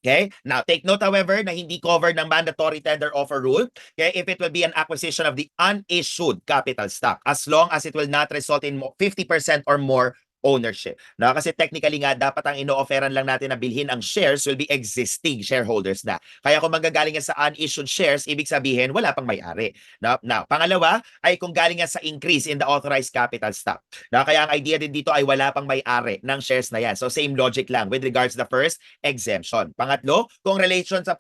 okay? Now, take note, however, na hindi covered ng mandatory tender offer rule, okay, if it will be an acquisition of the unissued capital stock, as long as it will not result in 50% or more ownership. No, kasi technically nga, dapat ang ino-offeran lang natin na bilhin ang shares will be existing shareholders na. Kaya kung manggagaling sa unissued shares, ibig sabihin, wala pang may-ari. Now, pangalawa ay kung galing sa increase in the authorized capital stock. No, kaya ang idea din dito ay wala pang may-ari ng shares na yan. So, same logic lang with regards to the first exemption. Pangatlo, kung related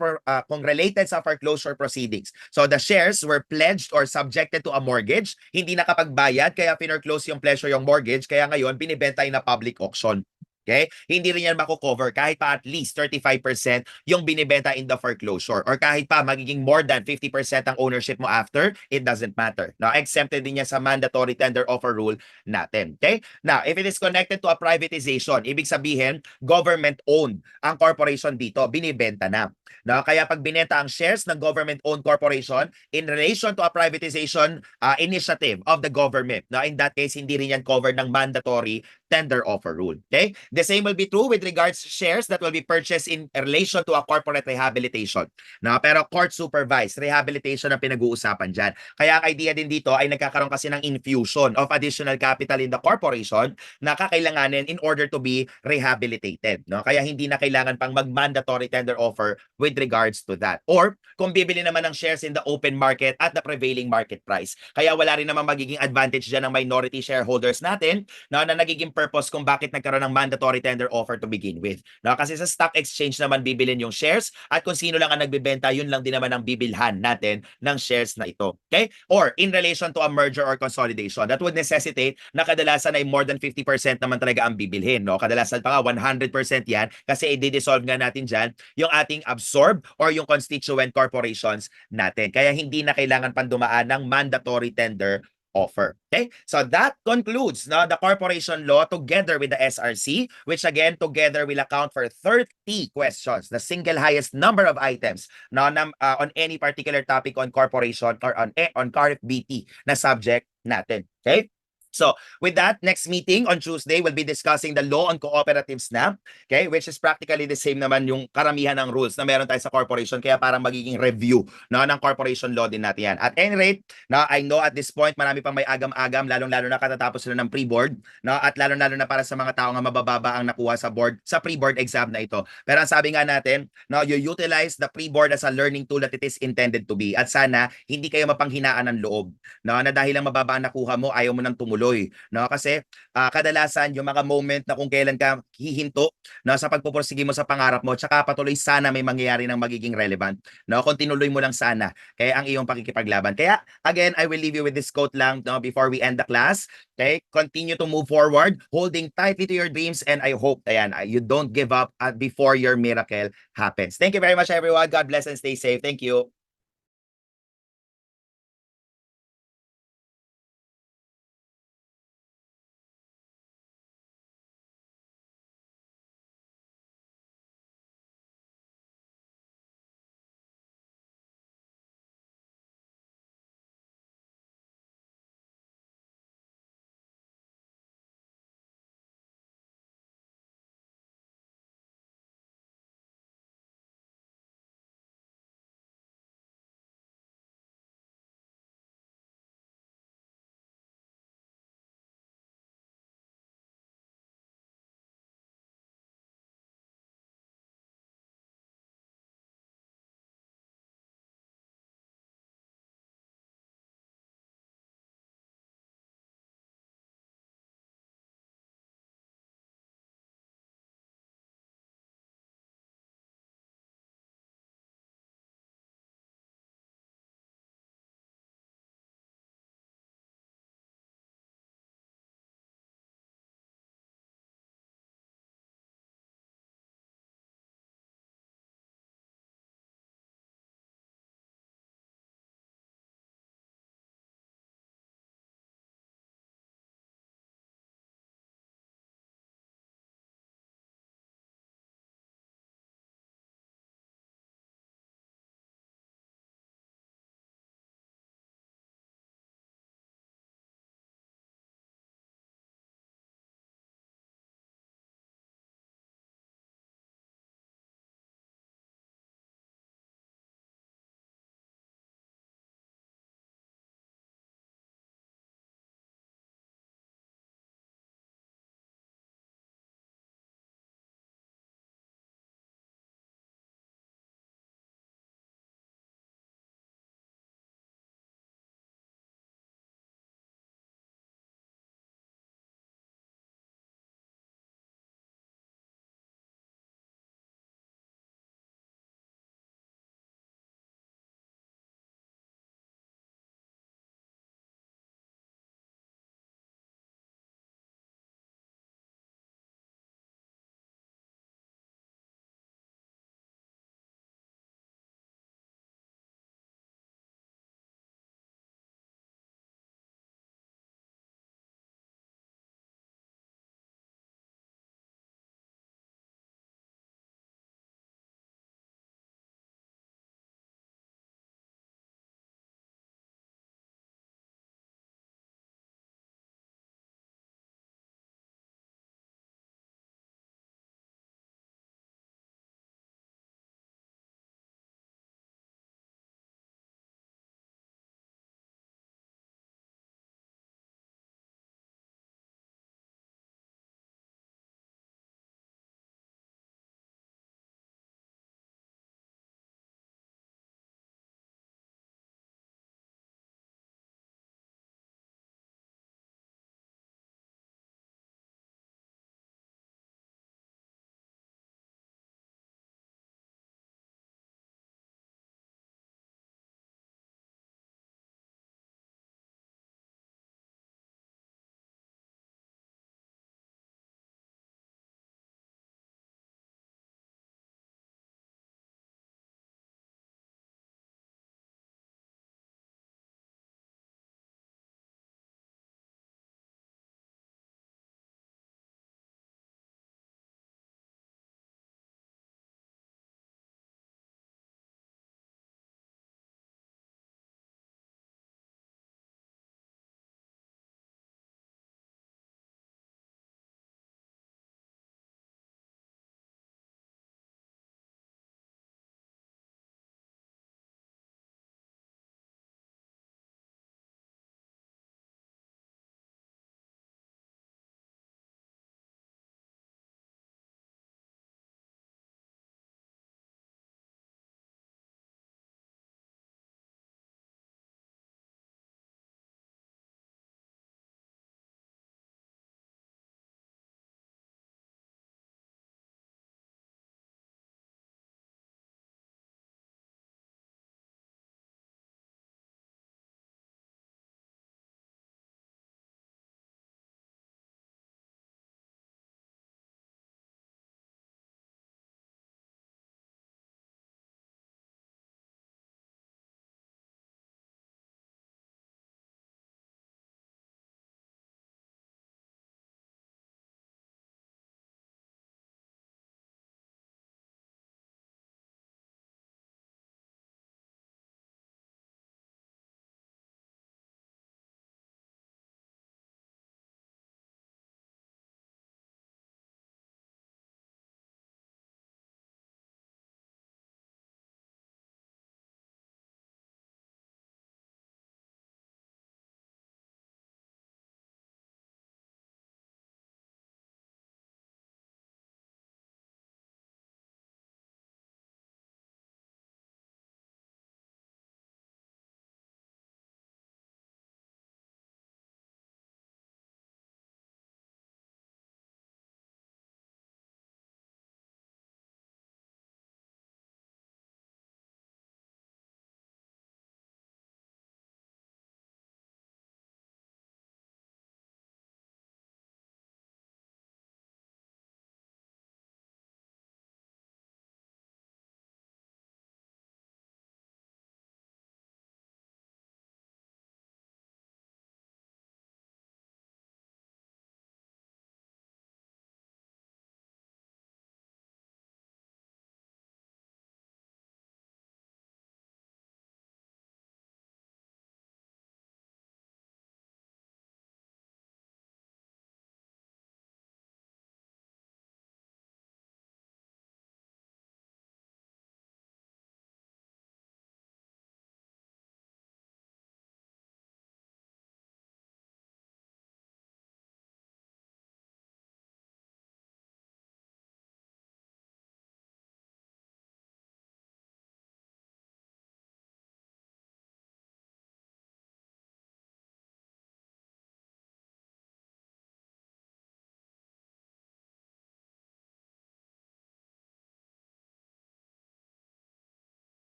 sa foreclosure proceedings. So the shares were pledged or subjected to a mortgage, hindi nakapagbayad kaya finorclose yung pledge or yung mortgage, kaya ngayon binibenta na public auction. Okay? Hindi rin yan mako-cover kahit pa at least 35% yung binibenta in the foreclosure or kahit pa magiging more than 50% ang ownership mo after, it doesn't matter. Now, exempted din yan sa mandatory tender offer rule natin. Okay? Now, if it is connected to a privatization, ibig sabihin, government-owned ang corporation dito, binibenta na. No? Kaya pag binenta ang shares ng government-owned corporation in relation to a privatization initiative of the government, no? In that case, hindi rin yan covered ng mandatory tender offer rule. Okay? The same will be true with regards to shares that will be purchased in relation to a corporate rehabilitation. No? Pero court-supervised rehabilitation ang pinag-uusapan dyan. Kaya ang idea din dito ay nagkakaroon kasi ng infusion of additional capital in the corporation na kakailanganin in order to be rehabilitated. No? Kaya hindi na kailangan pang mag-mandatory tender offer with regards to that. Or kung bibili naman ng shares in the open market at the prevailing market price. Kaya wala rin naman magiging advantage dyan ng minority shareholders natin na nagiging purpose kung bakit nagkaroon ng mandatory tender offer to begin with. No? Kasi sa stock exchange naman bibilin yung shares at kung sino lang ang nagbebenta, yun lang din naman ang bibilhan natin ng shares na ito. Okay? Or in relation to a merger or consolidation, that would necessitate na kadalasan ay more than 50% naman talaga ang bibilhin. No? Kadalasan pa nga 100% yan kasi i-dissolve nga natin dyan yung ating absorb or yung constituent corporations natin. Kaya hindi na kailangan pang dumaan ng mandatory tender offer. Okay? So that concludes the corporation law together with the SRC, which again together will account for 30 questions, the single highest number of items on any particular topic on corporation or on CARF-BT na subject natin. Okay? So, with that, next meeting on Tuesday, we'll be discussing the law on cooperatives na, okay, which is practically the same naman yung karamihan ng rules na meron tayo sa corporation, kaya parang magiging review ng corporation law din natin yan. At any rate, I know at this point, marami pang may agam-agam, lalong-lalo na katatapos sila ng pre-board, at lalong-lalo na para sa mga tao nga mabababa ang nakuha sa board, sa pre-board exam na ito. Pero ang sabi nga natin, you utilize the pre-board as a learning tool that it is intended to be. At sana, hindi kayo mapanghinaan ng loob, na dahil lang mababa ang nakuha mo, ayaw mo nang tumuloy. No, kasi kadalasan yung mga moment na kung kailan ka hihinto sa pagpupursige mo sa pangarap mo, tsaka patuloy sana may mangyayari ng magiging relevant. No, kung tinuloy mo lang sana kaya ang iyong pakikipaglaban. Kaya again, I will leave you with this quote lang before we end the class. Okay? Continue to move forward, holding tightly to your dreams, and I hope you don't give up before your miracle happens. Thank you very much, everyone. God bless and stay safe. Thank you.